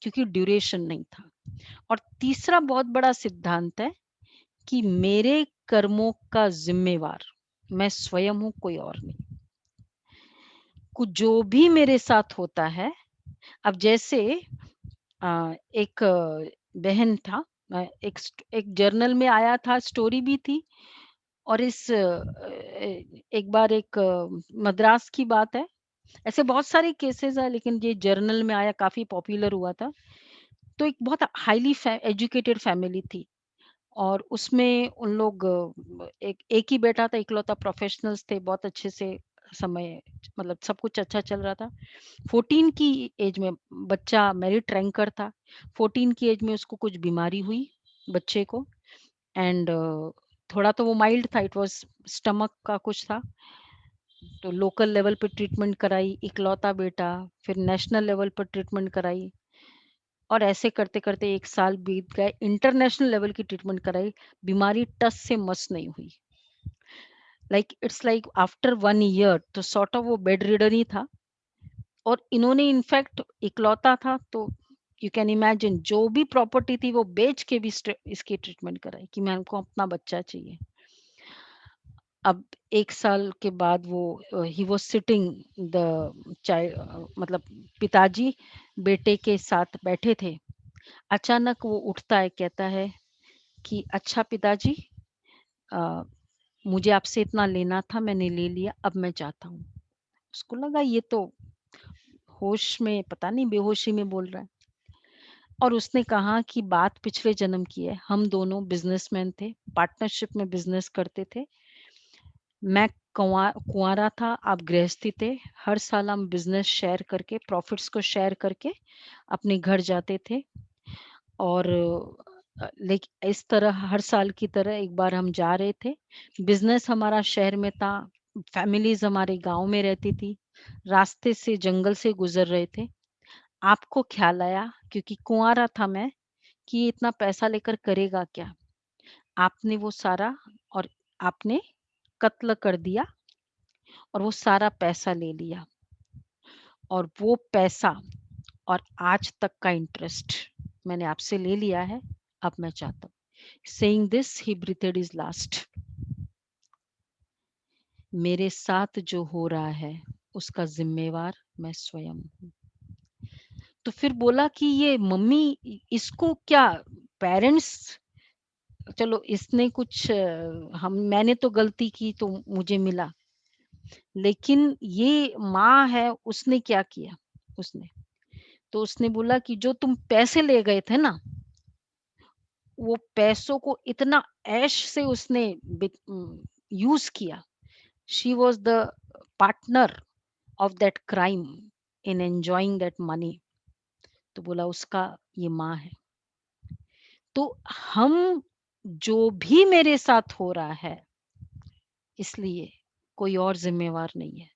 क्योंकि ड्यूरेशन नहीं था। और तीसरा बहुत बड़ा सिद्धांत है कि मेरे कर्मों का ज़िम्मेवार मैं स्वयं हूँ, कोई और नहीं। कुछ जो भी मेरे साथ होता है, अब जैसे एक बहन था, एक जर्नल में आया था, स्टोरी भी थी, और एक बार एक मद्रास की बात है। ऐसे बहुत सारे केसेस हैं, लेकिन ये जर्नल में आया, काफ़ी पॉपुलर हुआ था। तो एक बहुत हाइली एजुकेटेड फैमिली थी, और उसमें उन लोग एक ही बेटा था, इकलौता, प्रोफेशनल्स थे, बहुत अच्छे से समय, मतलब सब कुछ अच्छा चल रहा था। 14 की एज में बच्चा मेरिट रैंकर था। 14 की एज में उसको कुछ बीमारी हुई बच्चे को, एंड थोड़ा तो वो माइल्ड था, इट वाज़ स्टमक का कुछ था। तो लोकल लेवल पे ट्रीटमेंट कराई, इकलौता बेटा, फिर नेशनल लेवल पर ट्रीटमेंट कराई, और ऐसे करते-करते 1 साल बीत गए, इंटरनेशनल लेवल की ट्रीटमेंट कराई, बीमारी टस से मस नहीं हुई। इट्स लाइक आफ्टर 1 ईयर तो सॉर्ट ऑफ वो बेड रिडन ही था, और इन्होंने इनफैक्ट इकलौता था, तो यू कैन इमेजिन जो भी प्रॉपर्टी थी वो बेच के भी इसकी ट्रीटमेंट कराई कि मैं हमको अपना बच्चा चाहिए। अब 1 साल के बाद वो ही वाज़ सिटिंग द मतलब पिताजी बेटे के साथ बैठे थे। अचानक वो उठता है, कहता है कि अच्छा पिताजी, मुझे आपसे इतना लेना था, मैंने ले लिया, अब मैं चाहता हूँ। उसको लगा ये तो होश में पता नहीं बेहोशी में बोल रहा है। और उसने कहा कि बात पिछले जन्म की है, हम दोनों बिज़नेसमैन थे, पार्टनरशिप में बिज़नेस करते थे। मैं कुँवारा था, आप गृहस्थी थे। हर साल हम बिज़नेस शेयर करके, प्रॉफिट्स को शेयर करके अपने घर जाते थे। और लेक इस तरह हर साल की तरह एक बार हम जा रहे थे। बिज़नेस हमारा शहर में था, फैमिलीज़ हमारे गाँव में रहती थी। रास्ते से जंगल से गुज़र रहे थे। आपको ख़्याल आया क्योंकि कुँवारा था मैं कि ये इतना पैसा लेकर करेगा क्या? आपने वो सारा और आपने कत्ल कर दिया और वो सारा पैसा ले लिया। और वो पैसा और आज तक का इंटरेस्ट मैंने आपसे ले लिया है, अब मैं चाहता हूँ। Saying this, he breathed his last. मेरे साथ जो हो रहा है, उसका ज़िम्मेवार मैं स्वयं हूँ। तो फिर बोला कि ये मम्मी इसको क्या पेरेंट्स चलो इसने कुछ हम मैंने तो गलती की तो मुझे मिला। लेकिन ये माँ है उसने क्या किया? उसने तो उसने बोला कि जो तुम पैसे ले गए थे ना, वो पैसों को इतना ऐश से उसने यूज़ किया। She was the partner of that crime in enjoying that money. तो बोला उसका ये माँ है। तो हम जो भी मेरे साथ हो रहा है, इसलिए कोई और ज़िम्मेवार नहीं है।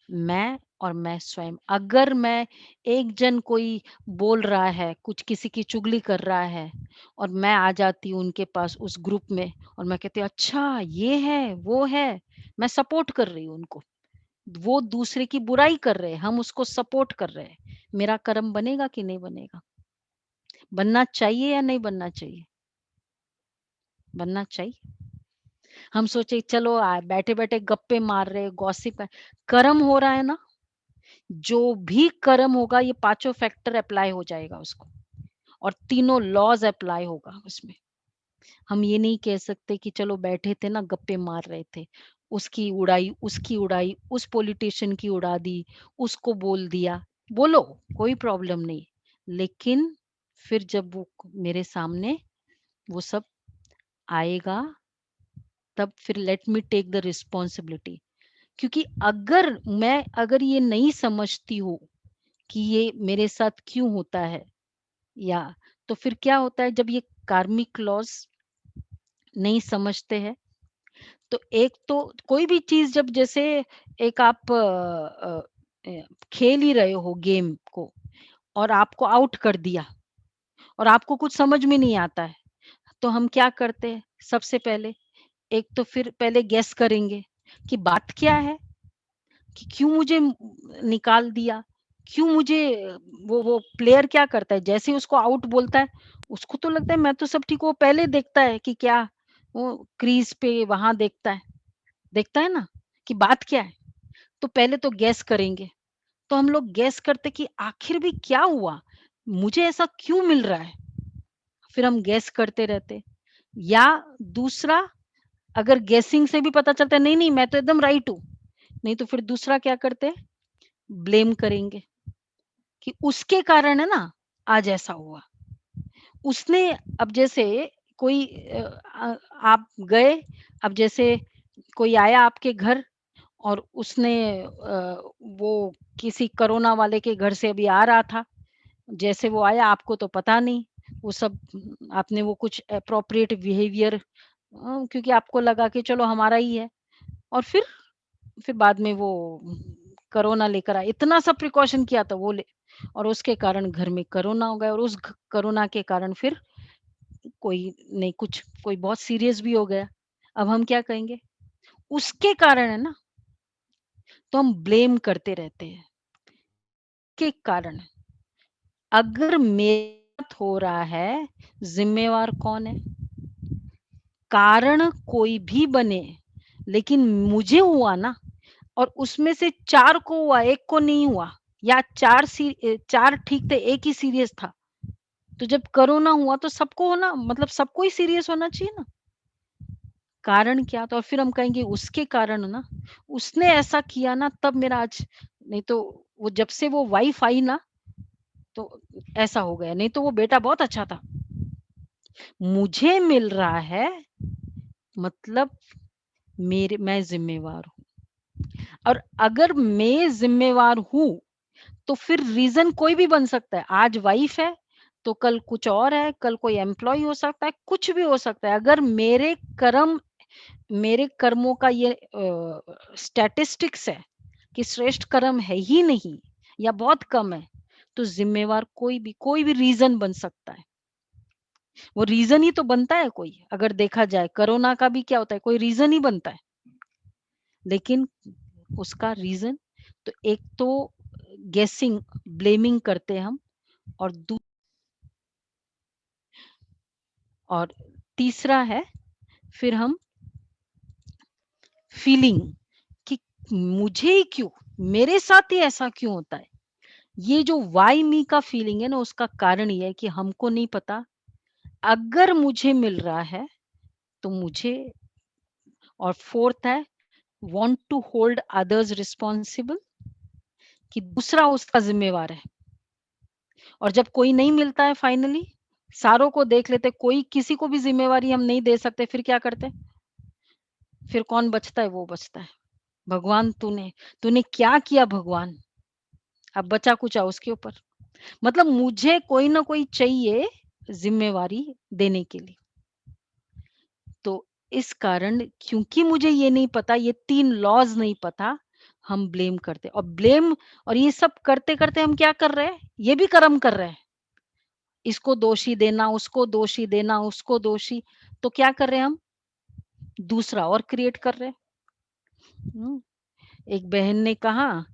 मैं और मैं स्वयं। अगर मैं एक जन कोई बोल रहा है, कुछ किसी की चुगली कर रहा है और मैं आ जाती हूँ उनके पास उस ग्रुप में और मैं कहती हूँ अच्छा ये है, वो है, मैं सपोर्ट कर रही हूँ उनको। वो दूसरे की बुराई कर रहे हैं, हम उसको सपोर्ट कर रहे हैं। मेरा कर्म बनेगा कि नहीं बनेगा? बनना चाहिए या नहीं बनना चाहिए? बनना चाहिए। हम सोचे चलो बैठे-बैठे गप्पे मार रहे, गॉसिप है। कर्म हो रहा है ना, जो भी कर्म होगा ये पाँचों फैक्टर अप्लाई हो जाएगा उसको और तीनों लॉज़ अप्लाई होगा उसमें। हम ये नहीं कह सकते कि चलो बैठे थे ना गप्पे मार रहे थे। उसकी उड़ाई, उस पॉलिटिशियन की उड़ा दी, उसको बोल दिया। बोलो, कोई प्रॉब्लम नहीं। लेकिन फिर जब वो मेरे सामने वो सब आएगा, तब फिर let me take the responsibility. क्योंकि अगर ये नहीं समझती हूँ कि ये मेरे साथ क्यों होता है या तो फिर क्या होता है जब ये कार्मिक लॉज़ नहीं समझते हैं, तो एक तो कोई भी चीज़ जब जैसे एक आप खेल ही रहे हो गेम को और आपको आउट कर दिया और आपको कुछ समझ में नहीं आता है, तो हम क्या करते हैं? सबसे पहले एक तो फिर पहले गेस करेंगे कि बात क्या है? कि क्यों मुझे निकाल दिया? क्यों मुझे वो प्लेयर क्या करता है, जैसे ही उसको आउट बोलता है, उसको तो लगता है मैं तो सब ठीक हूँ, वो पहले देखता है कि क्या वो क्रीज़ पे वहाँ देखता है ना कि बात क्या है? तो पहले तो गेस करेंगे। तो हम लोग गेस करते कि आखिर भी क्या हुआ? मुझे ऐसा क्यों मिल रहा है? फिर हम गेस करते रहते या दूसरा अगर गेसिंग से भी पता चलता है नहीं, नहीं मैं तो एकदम राइट हूँ। नहीं तो फिर दूसरा क्या करते हैं? ब्लेम करेंगे कि उसके कारण है ना आज ऐसा हुआ। उसने अब जैसे कोई आप गए, अब जैसे कोई आया आपके घर और उसने वो किसी कोरोना वाले के घर से अभी आ रहा था। जैसे वो आया आपको तो पता नहीं, वो सब आपने वो कुछ एप्रोप्रिएट बिहेवियर क्योंकि आपको लगा कि चलो हमारा ही है और फिर बाद में वो कोरोना लेकर आए। इतना सब प्रिकॉशन किया था वो ले और उसके कारण घर में कोरोना हो गया और उस कोरोना के कारण फिर कोई नहीं कुछ कोई बहुत सीरियस भी हो गया। अब हम क्या कहेंगे? उसके कारण है ना, तो हम ब्लेम करते रहते हैं, के कारण। अगर मेरे साथ हो रहा है, ज़िम्मेवार कौन है? कारण कोई भी बने, लेकिन मुझे हुआ ना और उसमें से 4 को हुआ, 1 को नहीं हुआ या 4 ठीक थे, 1 ही सीरियस था। तो जब कोरोना हुआ तो सबको होना मतलब सबको ही सीरियस होना चाहिए ना। कारण क्या था? और फिर हम कहेंगे उसके कारण ना, उसने ऐसा किया ना तब मेरा आज, नहीं तो वो जब से वो वाइफ आई ना, तो ऐसा हो गया, नहीं तो वो बेटा बहुत अच्छा था। मुझे मिल रहा है मतलब मैं ज़िम्मेवार हूँ, और अगर मैं ज़िम्मेवार हूँ, तो फिर रीज़न कोई भी बन सकता है। आज वाइफ है, तो कल कुछ और है, कल कोई एम्प्लॉयी हो सकता है, कुछ भी हो सकता है। अगर मेरे कर्मों का ये स्टैटिस्टिक्स है कि श्रेष्ठ कर्म है ही नहीं या बहुत कम है, तो ज़िम्मेवार कोई भी रीज़न बन सकता है। वो रीज़न ही तो बनता है कोई, अगर देखा जाए कोरोना का भी क्या होता है, कोई रीज़न ही बनता है। लेकिन उसका रीज़न, तो एक तो गेसिंग, ब्लेमिंग करते हैं हम, और दू और तीसरा है फिर हम फीलिंग कि मुझे ही क्यों, मेरे साथ ही ऐसा क्यों होता है? ये जो व्हाई मी का फीलिंग है ना, उसका कारण ये है कि हमको नहीं पता, अगर मुझे मिल रहा है तो मुझे, और फोर्थ है want to hold others responsible, कि दूसरा उसका ज़िम्मेवार है। और जब कोई नहीं मिलता है फाइनली, सारों को देख लेते, कोई किसी को भी ज़िम्मेवारी हम नहीं दे सकते, फिर क्या करते? फिर कौन बचता है? वो बचता है। भगवान तूने तूने क्या किया भगवान? अब बचा-कुचा उसके ऊपर। मतलब मुझे कोई ना कोई चाहिए ज़िम्मेवारी देने के लिए। तो इस कारण, क्योंकि मुझे ये नहीं पता, ये 3 लॉज़ नहीं पता, हम ब्लेम करते हैं, और ब्लेम, और ये सब करते-करते हम क्या कर रहे हैं? ये भी कर्म कर रहे हैं। इसको दोषी देना, उसको दोषी देना, उसको दोषी, तो क्या कर रहे हैं हम? दूसरा और क्रिएट कर रहे हैं। हुँ। एक बहन ने कहा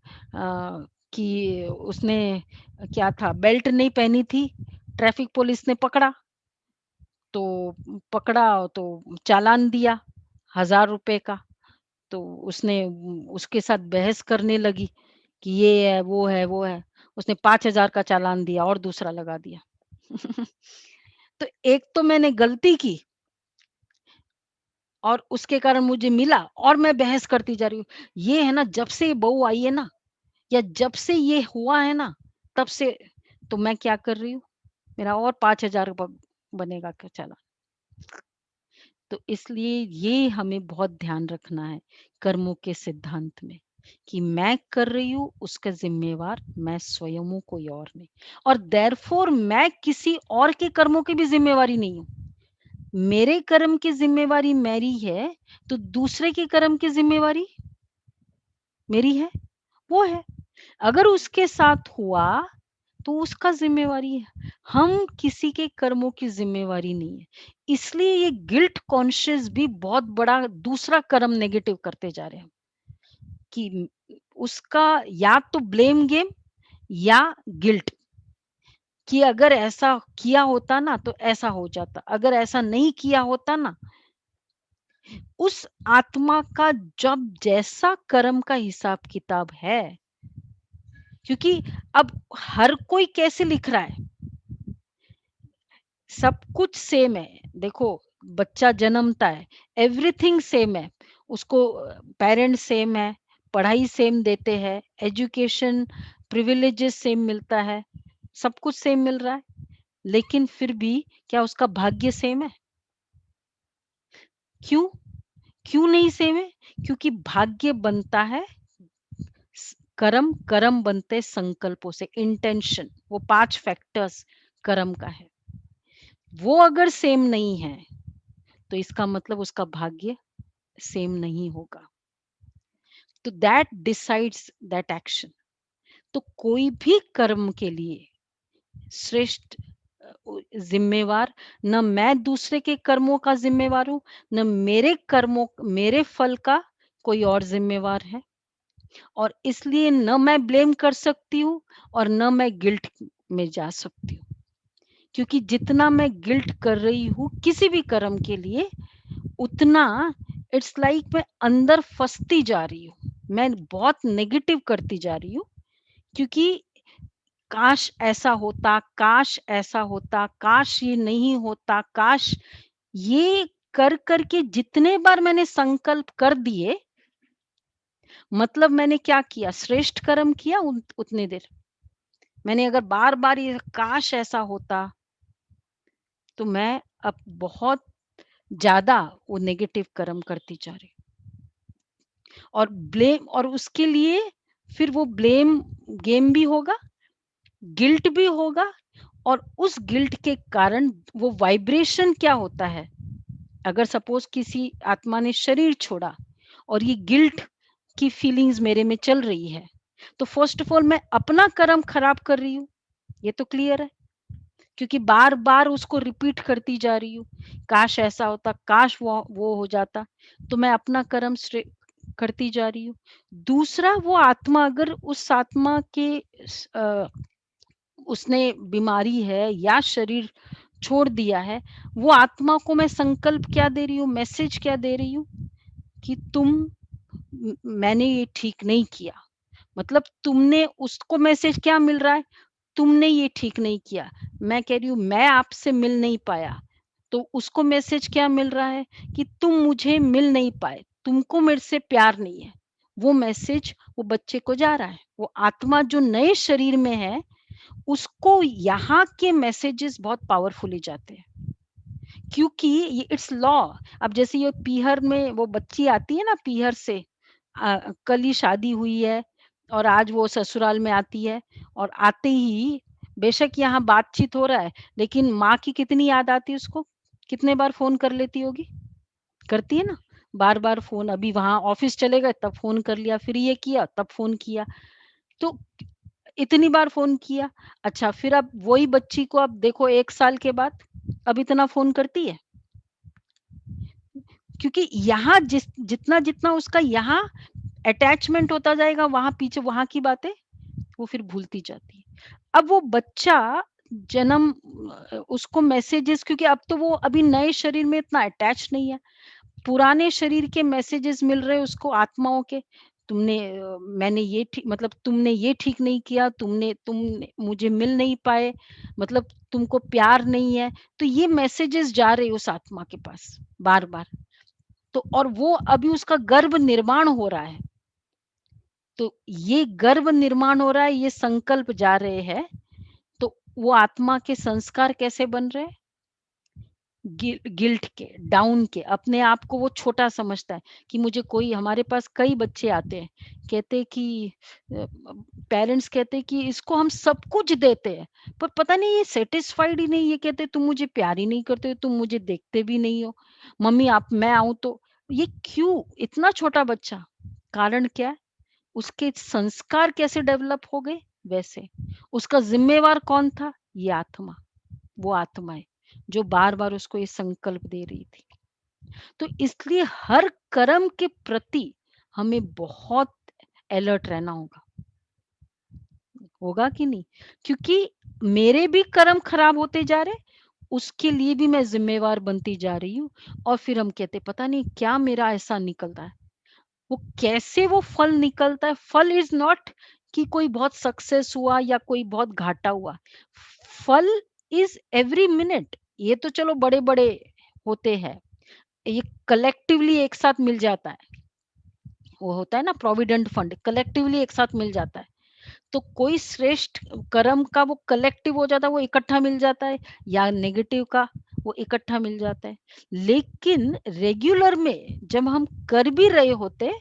कि उसने क्या था, बेल्ट नहीं पहनी थी, ट्रैफिक पुलिस ने पकड़ा, तो तो चालान दिया ₹1000 का। तो उसने उसके साथ बहस करने लगी कि ये है, वो है, वो है। उसने 5000 का चालान दिया और दूसरा लगा दिया। तो एक तो मैंने गलती की और उसके कारण मुझे मिला, और मैं बहस करती जा रही हूँ। ये है ना, जब से ये बहू आई है ना, या जब से ये हुआ है ना, तब से तो मैं क्या कर रही हूँ, मेरा और 5000 बनेगा क्या चालान। तो इसलिए ये हमें बहुत ध्यान रखना है कर्मों के सिद्धांत में, कि मैं कर रही हूँ उसका ज़िम्मेवार मैं स्वयं हूँ, कोई और नहीं। और देयरफॉर मैं किसी और के कर्मों की भी ज़िम्मेवारी नहीं हूँ। मेरे कर्म की ज़िम्मेवारी मेरी है, तो दूसरे के कर्म की ज़िम्मेवारी मेरी है, वो है। अगर उसके साथ हुआ, तो उसका ज़िम्मेवारी है। हम किसी के कर्मों की ज़िम्मेवारी नहीं है। इसलिए ये गिल्ट कॉन्शियस भी बहुत बड़ा दूसरा कर्म नेगेटिव करते जा रहे हैं, कि उसका या तो ब्लेम गेम या गिल्ट, कि अगर ऐसा किया होता ना तो ऐसा हो जाता, अगर ऐसा नहीं किया होता ना, उस आत्मा का जब जैसा कर्म का हिसाब-किताब है, क्योंकि अब हर कोई कैसे लिख रहा है? सब कुछ सेम है। देखो, बच्चा जन्मता है, एवरीथिंग सेम है। उसको पेरेंट्स सेम है, पढ़ाई सेम देते हैं, एजुकेशन, प्रिविलेजेस सेम मिलता है, सब कुछ सेम मिल रहा है। लेकिन फिर भी क्या उसका भाग्य सेम है? क्यों? क्यों नहीं सेम है? क्योंकि भाग्य बनता है कर्म बनते संकल्पों से, इंटेंशन, वो 5 फैक्टर्स कर्म का है। वो अगर सेम नहीं है, तो इसका मतलब उसका भाग्य सेम नहीं होगा। तो दैट डिसाइड्स दैट एक्शन। तो कोई भी कर्म के लिए श्रेष्ठ जिम्मेवार, न मैं दूसरे के कर्मों का जिम्मेवार हूँ, न मेरे फल का कोई और जिम्मेवार है। और इसलिए न मैं ब्लेम कर सकती हूँ और न मैं गिल्ट में जा सकती हूँ, क्योंकि जितना मैं गिल्ट कर रही हूँ किसी भी कर्म के लिए, उतना इट्स लाइक मैं अंदर फँसती जा रही हूँ। मैं बहुत नेगेटिव करती जा रही हूँ, क्योंकि काश ऐसा होता, काश ऐसा होता, काश ये नहीं होता, काश ये कर के जितने बार मैंने संकल्प कर दिए, मतलब मैंने क्या किया, श्रेष्ठ कर्म किया उतने देर। मैंने अगर बार-बार ये काश ऐसा होता, तो मैं अब बहुत ज़्यादा वो नेगेटिव कर्म करती जा रही हूँ। और ब्लेम, और उसके लिए फिर वो ब्लेम गेम भी होगा, गिल्ट भी होगा, और उस गिल्ट के कारण वो वाइब्रेशन क्या होता है, अगर सपोज किसी आत्मा ने शरीर छोड़ा और ये गिल्ट की फीलिंग्स मेरे में चल रही है, तो फर्स्ट ऑफ ऑल मैं अपना कर्म खराब कर रही हूँ, ये तो क्लियर है, क्योंकि बार-बार उसको रिपीट करती जा रही हूँ। काश ऐसा होता, काश वो हो जाता, तो मैं अपना कर्म करती जा रही हूँ। दूसरा, वो आत्मा अगर उस आत्मा के उसने बीमारी है या शरीर छोड़ दिया है, वो आत्मा को मैं संकल्प क्या दे रही हूँ, मैसेज क्या दे रही हूँ कि मैंने ये ठीक नहीं किया। मतलब तुमने, उसको मैसेज क्या मिल रहा है, तुमने ये ठीक नहीं किया। मैं कह रही हूँ मैं आपसे मिल नहीं पाया, तो उसको मैसेज क्या मिल रहा है कि तुम मुझे मिल नहीं पाए, तुमको मेरे से प्यार नहीं है। वो मैसेज वो बच्चे को जा रहा है। वो आत्मा जो नए शरीर में है, उसको यहाँ के मैसेजेस बहुत पावरफुली जाते हैं, क्योंकि ये इट्स लॉ। अब जैसे ये पीहर में वो बच्ची आती है ना पीहर से, कल ही शादी हुई है और आज वो ससुराल में आती है, और आते ही बेशक यहाँ बातचीत हो रहा है, लेकिन माँ की कितनी याद आती है उसको, कितने बार फोन कर लेती होगी, करती है ना, बार बार फोन, अभी वहां ऑफिस चले गए तब फोन कर लिया, फिर ये किया तब फोन किया, तो इतनी बार फ़ोन किया। अच्छा, फिर अब वही बच्ची को अब देखो 1 साल के बाद, अब इतना फ़ोन करती है? क्योंकि यहाँ जितना उसका यहाँ अटैचमेंट होता जाएगा, वहाँ पीछे वहाँ की बातें वो फिर भूलती जाती है। अब वो बच्चा जन्म उसको मैसेजेस, क्योंकि अब तो वो अभी नए शरीर में इतना अटैच नहीं है। पुराने शरीर के मैसेजेस मिल रहे उसको आत्माओं के, मैंने ये मतलब तुमने ये ठीक नहीं किया, तुमने मुझे मिल नहीं पाए, मतलब तुमको प्यार नहीं है, तो ये मैसेजेस जा रहे उस आत्मा के पास बार बार। तो और वो अभी उसका गर्भ निर्माण हो रहा है, तो ये गर्भ निर्माण हो रहा है, ये संकल्प जा रहे हैं, तो वो आत्मा के संस्कार कैसे बन रहे हैं, गिल्ट के, डाउन के, अपने आप को वो छोटा समझता है कि मुझे कोई, हमारे पास कई बच्चे आते हैं, कहते हैं कि पेरेंट्स कहते हैं कि इसको हम सब कुछ देते हैं, पर पता नहीं ये सेटिस्फाइड ही नहीं, ये कहते हैं, तुम मुझे प्यार ही नहीं करते हो, तुम मुझे देखते भी नहीं हो, मम्मी आप, मैं आऊं तो, ये क्यों, इतना छोटा बच्चा, कारण क्या है, उसके संस्कार कैसे डेवलप हो गए वैसे, उसका जिम्मेवार कौन था, ये आत्मा, वो आत्मा है जो बार बार उसको ये संकल्प दे रही थी। तो इसलिए हर कर्म के प्रति हमें बहुत अलर्ट रहना होगा, होगा कि नहीं, क्योंकि मेरे भी कर्म खराब होते जा रहे, उसके लिए भी मैं जिम्मेवार बनती जा रही हूँ, और फिर हम कहते पता नहीं क्या मेरा ऐसा निकलता है, वो कैसे वो फल निकलता है, फल इज नॉट कि कोई बहुत सक्सेस हुआ या कोई बहुत घाटा हुआ, फल इज एवरी मिनट, ये तो चलो बड़े बड़े होते हैं, ये कलेक्टिवली एक साथ मिल जाता है, वो होता है ना प्रोविडेंट फंड, कलेक्टिवली एक साथ मिल जाता है, तो कोई श्रेष्ठ कर्म का वो कलेक्टिव हो जाता है, वो इकट्ठा मिल जाता है, या नेगेटिव का वो इकट्ठा मिल जाता है, लेकिन रेगुलर में जब हम कर भी रहे होते,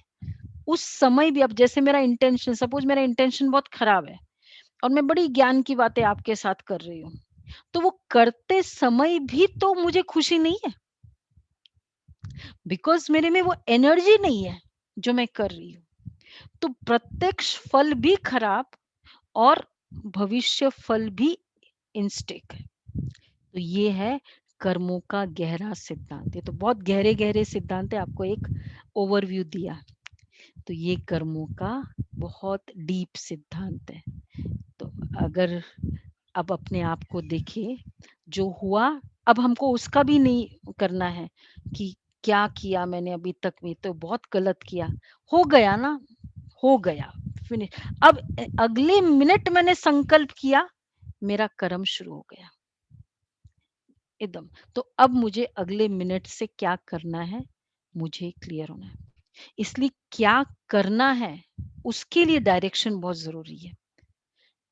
उस समय भी, अब जैसे मेरा इंटेंशन, सपोज मेरा इंटेंशन बहुत खराब है और मैं बड़ी ज्ञान की बातें आपके साथ कर रही हूँ, तो वो करते समय भी तो मुझे खुशी नहीं है, बिकॉज मेरे में वो एनर्जी नहीं है जो मैं कर रही हूँ, तो प्रत्यक्ष फल भी खराब और भविष्य फल भी इंस्टेक है। तो ये है कर्मों का गहरा सिद्धांत, ये तो बहुत गहरे गहरे सिद्धांत है, आपको एक ओवरव्यू दिया, तो ये कर्मों का बहुत डीप सिद्धांत है। तो अगर अब अपने आप को देखे, जो हुआ, अब हमको उसका भी नहीं करना है कि क्या किया मैंने अभी तक में, तो बहुत गलत किया, हो गया ना, हो गया, फिनिश। अब अगले मिनट मैंने संकल्प किया, मेरा कर्म शुरू हो गया, एकदम। तो अब मुझे अगले मिनट से क्या करना है, मुझे क्लियर होना है। इसलिए क्या करना है, उसके लिए डायरेक्शन बहुत ज़रूरी है।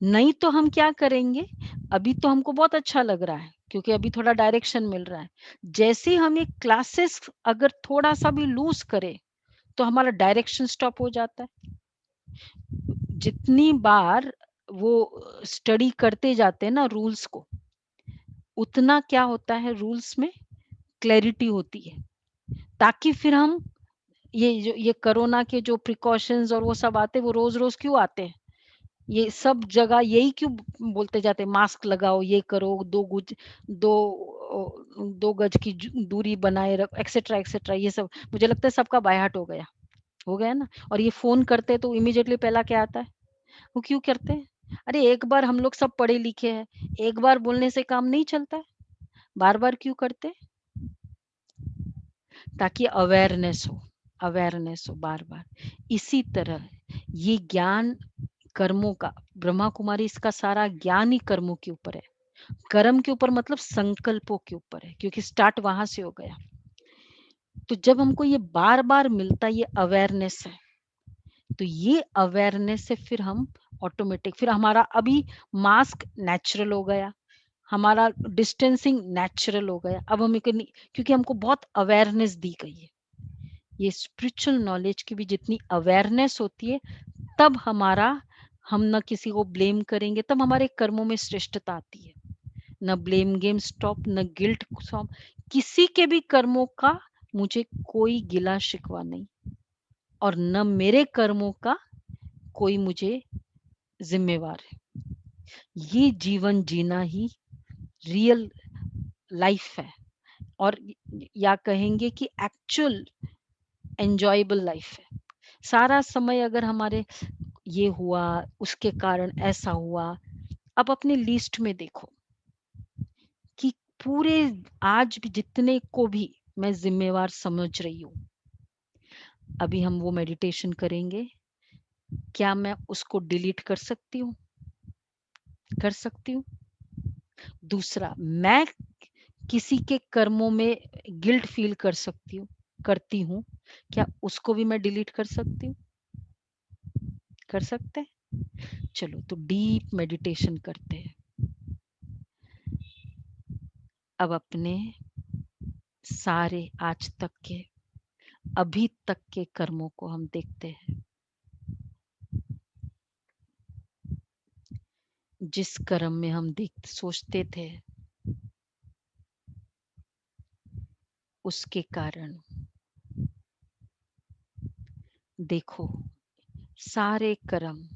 नहीं तो हम क्या करेंगे, अभी तो हमको बहुत अच्छा लग रहा है, क्योंकि अभी थोड़ा डायरेक्शन मिल रहा है। जैसे ही हम ये क्लासेस अगर थोड़ा-सा भी लूज़ करें, तो हमारा डायरेक्शन स्टॉप हो जाता है। जितनी बार वो स्टडी करते जाते हैं ना रूल्स को, उतना क्या होता है रूल्स में क्लैरिटी होती है। ताकि फिर हम ये कोरोना के जो प्रिकॉशंस और वो सब आते हैं, वो रोज़-रोज़ क्यों आते हैं? ये सब जगह यही क्यों बोलते जाते हैं मास्क लगाओ, ये करो, 2 गज की दूरी बनाए रख एक्सेट्रा एक्सेट्रा, ये सब मुझे लगता है सबका बाय हार्ट हो गया ना। और ये फोन करते हैं तो इमीडिएटली पहला क्या आता है, वो क्यों करते हैं? अरे एक बार हम लोग सब पढ़े लिखे हैं, एक बार बोलने से काम नहीं चलता है, बार बार क्यों करते हैं? ताकि अवेयरनेस हो बार बार। इसी तरह ये ज्ञान कर्मों का, ब्रह्मा कुमारी इसका सारा ज्ञान ही कर्मों के ऊपर है। कर्म के ऊपर मतलब संकल्पों के ऊपर है, क्योंकि स्टार्ट वहां से हो गया। तो जब हमको ये बार बार मिलता, ये अवेयरनेस है, तो ये अवेयरनेस से फिर हम ऑटोमेटिक, फिर हमारा अभी मास्क नेचुरल हो गया, हमारा डिस्टेंसिंग नेचुरल हो गया। अब हम क्योंकि हमको बहुत अवेयरनेस दी गई है। ये स्पिरिचुअल नॉलेज की भी जितनी अवेयरनेस होती है, तब हमारा, हम ना किसी को ब्लेम करेंगे, तब हमारे कर्मों में श्रेष्ठता आती है। न ब्लेम गेम स्टॉप, न गिल्ट स्टॉप, किसी के भी कर्मों का मुझे कोई गिला शिकवा नहीं, और न मेरे कर्मों का कोई मुझे जिम्मेवार है। ये जीवन जीना ही रियल लाइफ है, और या कहेंगे कि एक्चुअल एंजॉयबल लाइफ है। सारा समय अगर हमारे ये हुआ, उसके कारण ऐसा हुआ, अब अपने लिस्ट में देखो कि पूरे आज भी जितने को भी मैं जिम्मेवार समझ रही हूँ, अभी हम वो मेडिटेशन करेंगे, क्या मैं उसको डिलीट कर सकती हूँ? कर सकती हूँ। दूसरा, मैं किसी के कर्मों में गिल्ट फील कर सकती हूँ, करती हूँ, क्या उसको भी मैं डिलीट कर सकती हूँ? कर सकते हैं? चलो तो डीप मेडिटेशन करते हैं। अब अपने सारे आज तक के, अभी तक के कर्मों को हम देखते हैं। जिस कर्म में हम देख सोचते थे, उसके कारण देखो सारे कर्म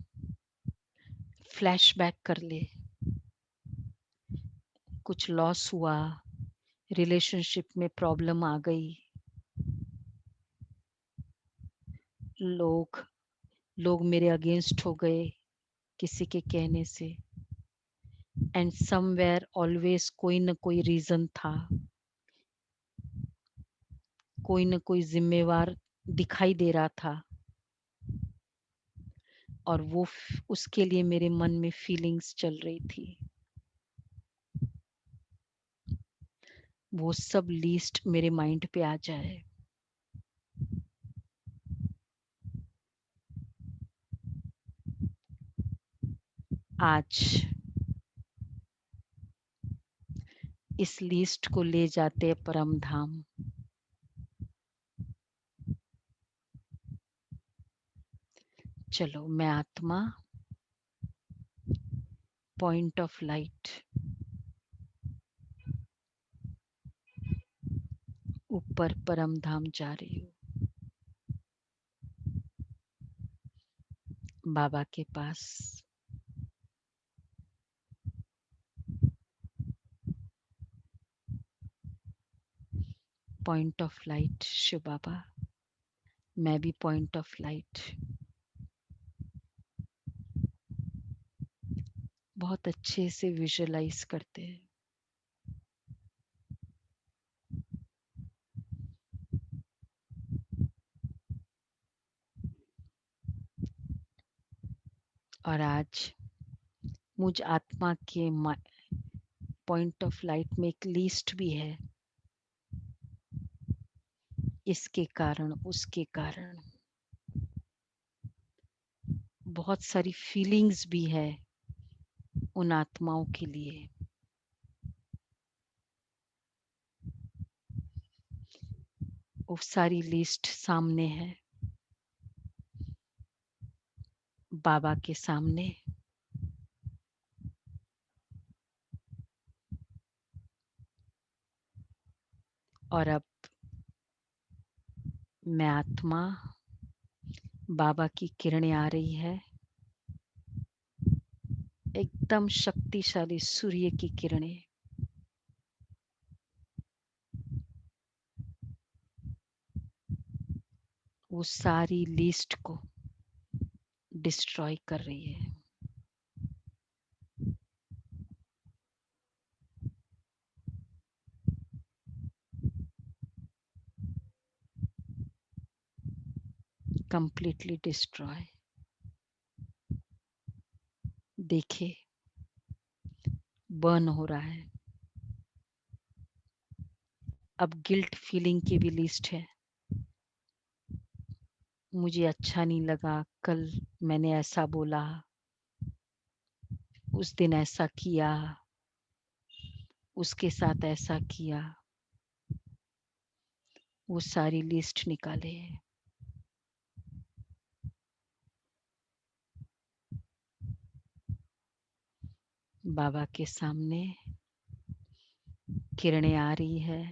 फ्लैशबैक कर ले। कुछ लॉस हुआ, रिलेशनशिप में प्रॉब्लम आ गई, लोग लोग मेरे अगेंस्ट हो गए किसी के कहने से, एंड समवेयर ऑलवेज कोई न कोई रीजन था, कोई न कोई जिम्मेवार दिखाई दे रहा था, और वो उसके लिए मेरे मन में फीलिंग्स चल रही थी। वो सब लिस्ट मेरे माइंड पे आ जाए। आज इस लिस्ट को ले जाते परम धाम। चलो मैं आत्मा पॉइंट ऑफ लाइट ऊपर परम धाम जा रही हूँ, बाबा के पास। पॉइंट ऑफ लाइट शिव बाबा, मैं भी पॉइंट ऑफ लाइट। बहुत अच्छे से विजुअलाइज करते हैं। और आज मुझ आत्मा के पॉइंट ऑफ लाइट में एक लिस्ट भी है, इसके कारण उसके कारण बहुत सारी फीलिंग्स भी है उन आत्माओं के लिए। वो सारी लिस्ट सामने है, बाबा के सामने। और अब मैं आत्मा, बाबा की किरणें आ रही है, एकदम शक्तिशाली सूर्य की किरणें, वो सारी लिस्ट को डिस्ट्रॉय कर रही है। Completely destroy. देखे, बर्न हो रहा है। अब गिल्ट फीलिंग की भी लिस्ट है। मुझे अच्छा नहीं लगा, कल मैंने ऐसा बोला, उस दिन ऐसा किया, उसके साथ ऐसा किया। वो सारी लिस्ट निकाले। बाबा के सामने किरणें आ रही है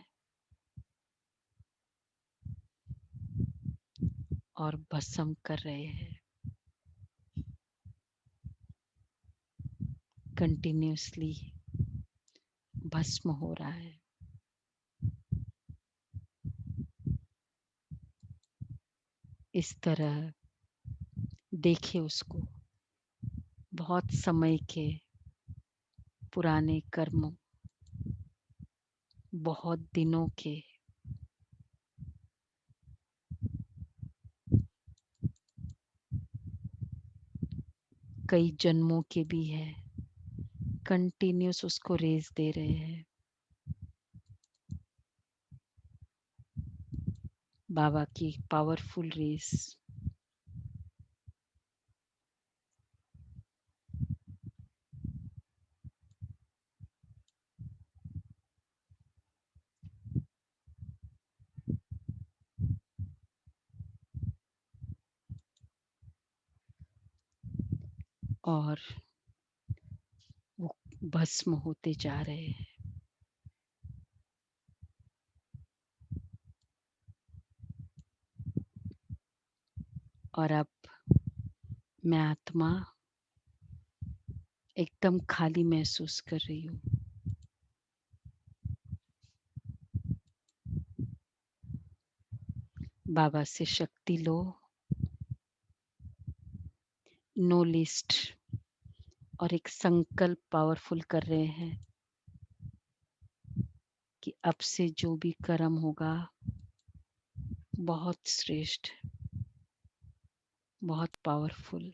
और भस्म कर रहे हैं कंटिन्यूअसली। भस्म हो रहा है। इस तरह देखे उसको, बहुत समय के पुराने कर्म, बहुत दिनों के, कई जन्मों के भी है, कंटिन्यूस उसको रेस दे रहे हैं। बाबा की पावरफुल रेस। और वो भस्म होते जा रहे हैं। और अब मैं आत्मा एकदम खाली महसूस कर रही हूँ। बाबा से शक्ति लो, नो लिस्ट, और एक संकल्प पावरफुल कर रहे हैं कि अब से जो भी कर्म होगा बहुत श्रेष्ठ, बहुत पावरफुल।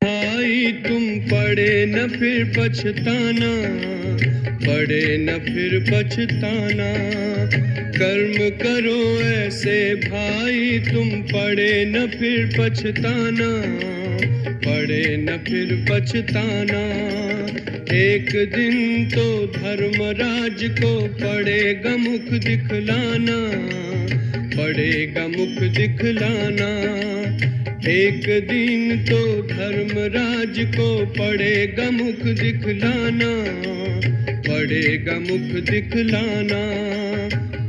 भाई तुम पढ़े न फिर पछताना, पढ़े न फिर पछताना। कर्म करो ऐसे भाई तुम पढ़े न फिर पछताना, पढ़े न फिर पछताना। एक दिन तो धर्मराज को पड़ेगा मुख दिखलाना, पड़ेगा मुख दिखलाना। एक दिन तो धर्मराज को पड़ेगा मुख दिखलाना, पड़ेगा मुख दिखलाना।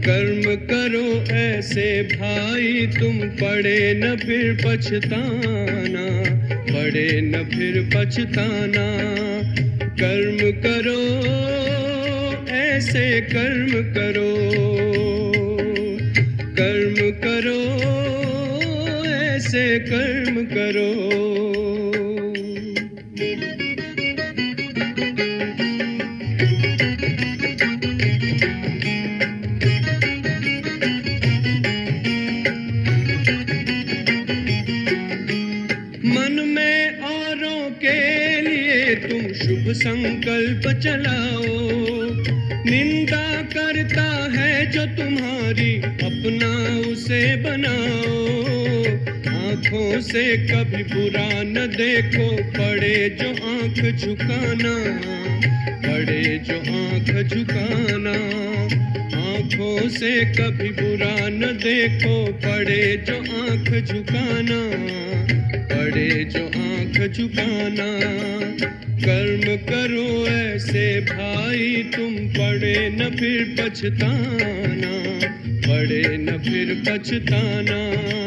कर्म करो ऐसे भाई तुम पड़े न फिर पछताना, पड़े न फिर पछताना। कर्म करो ऐसे कर्म करो, कर्म करो ऐसे कर्म करो। मन में औरों के लिए तुम शुभ संकल्प चलाओ, निंदा करता है जो तुम्हारी अपना उसे बनाओ। आंखों से कभी बुरा न देखो, पड़े जो आंख झुकाना, पड़े जो आंख झुकाना। आंखों से कभी बुरा न देखो, पड़े जो आंख झुकाना, पड़े जो आंख झुकाना। कर्म करो ऐसे भाई तुम, पड़े न फिर पछताना, पड़े न फिर पछताना।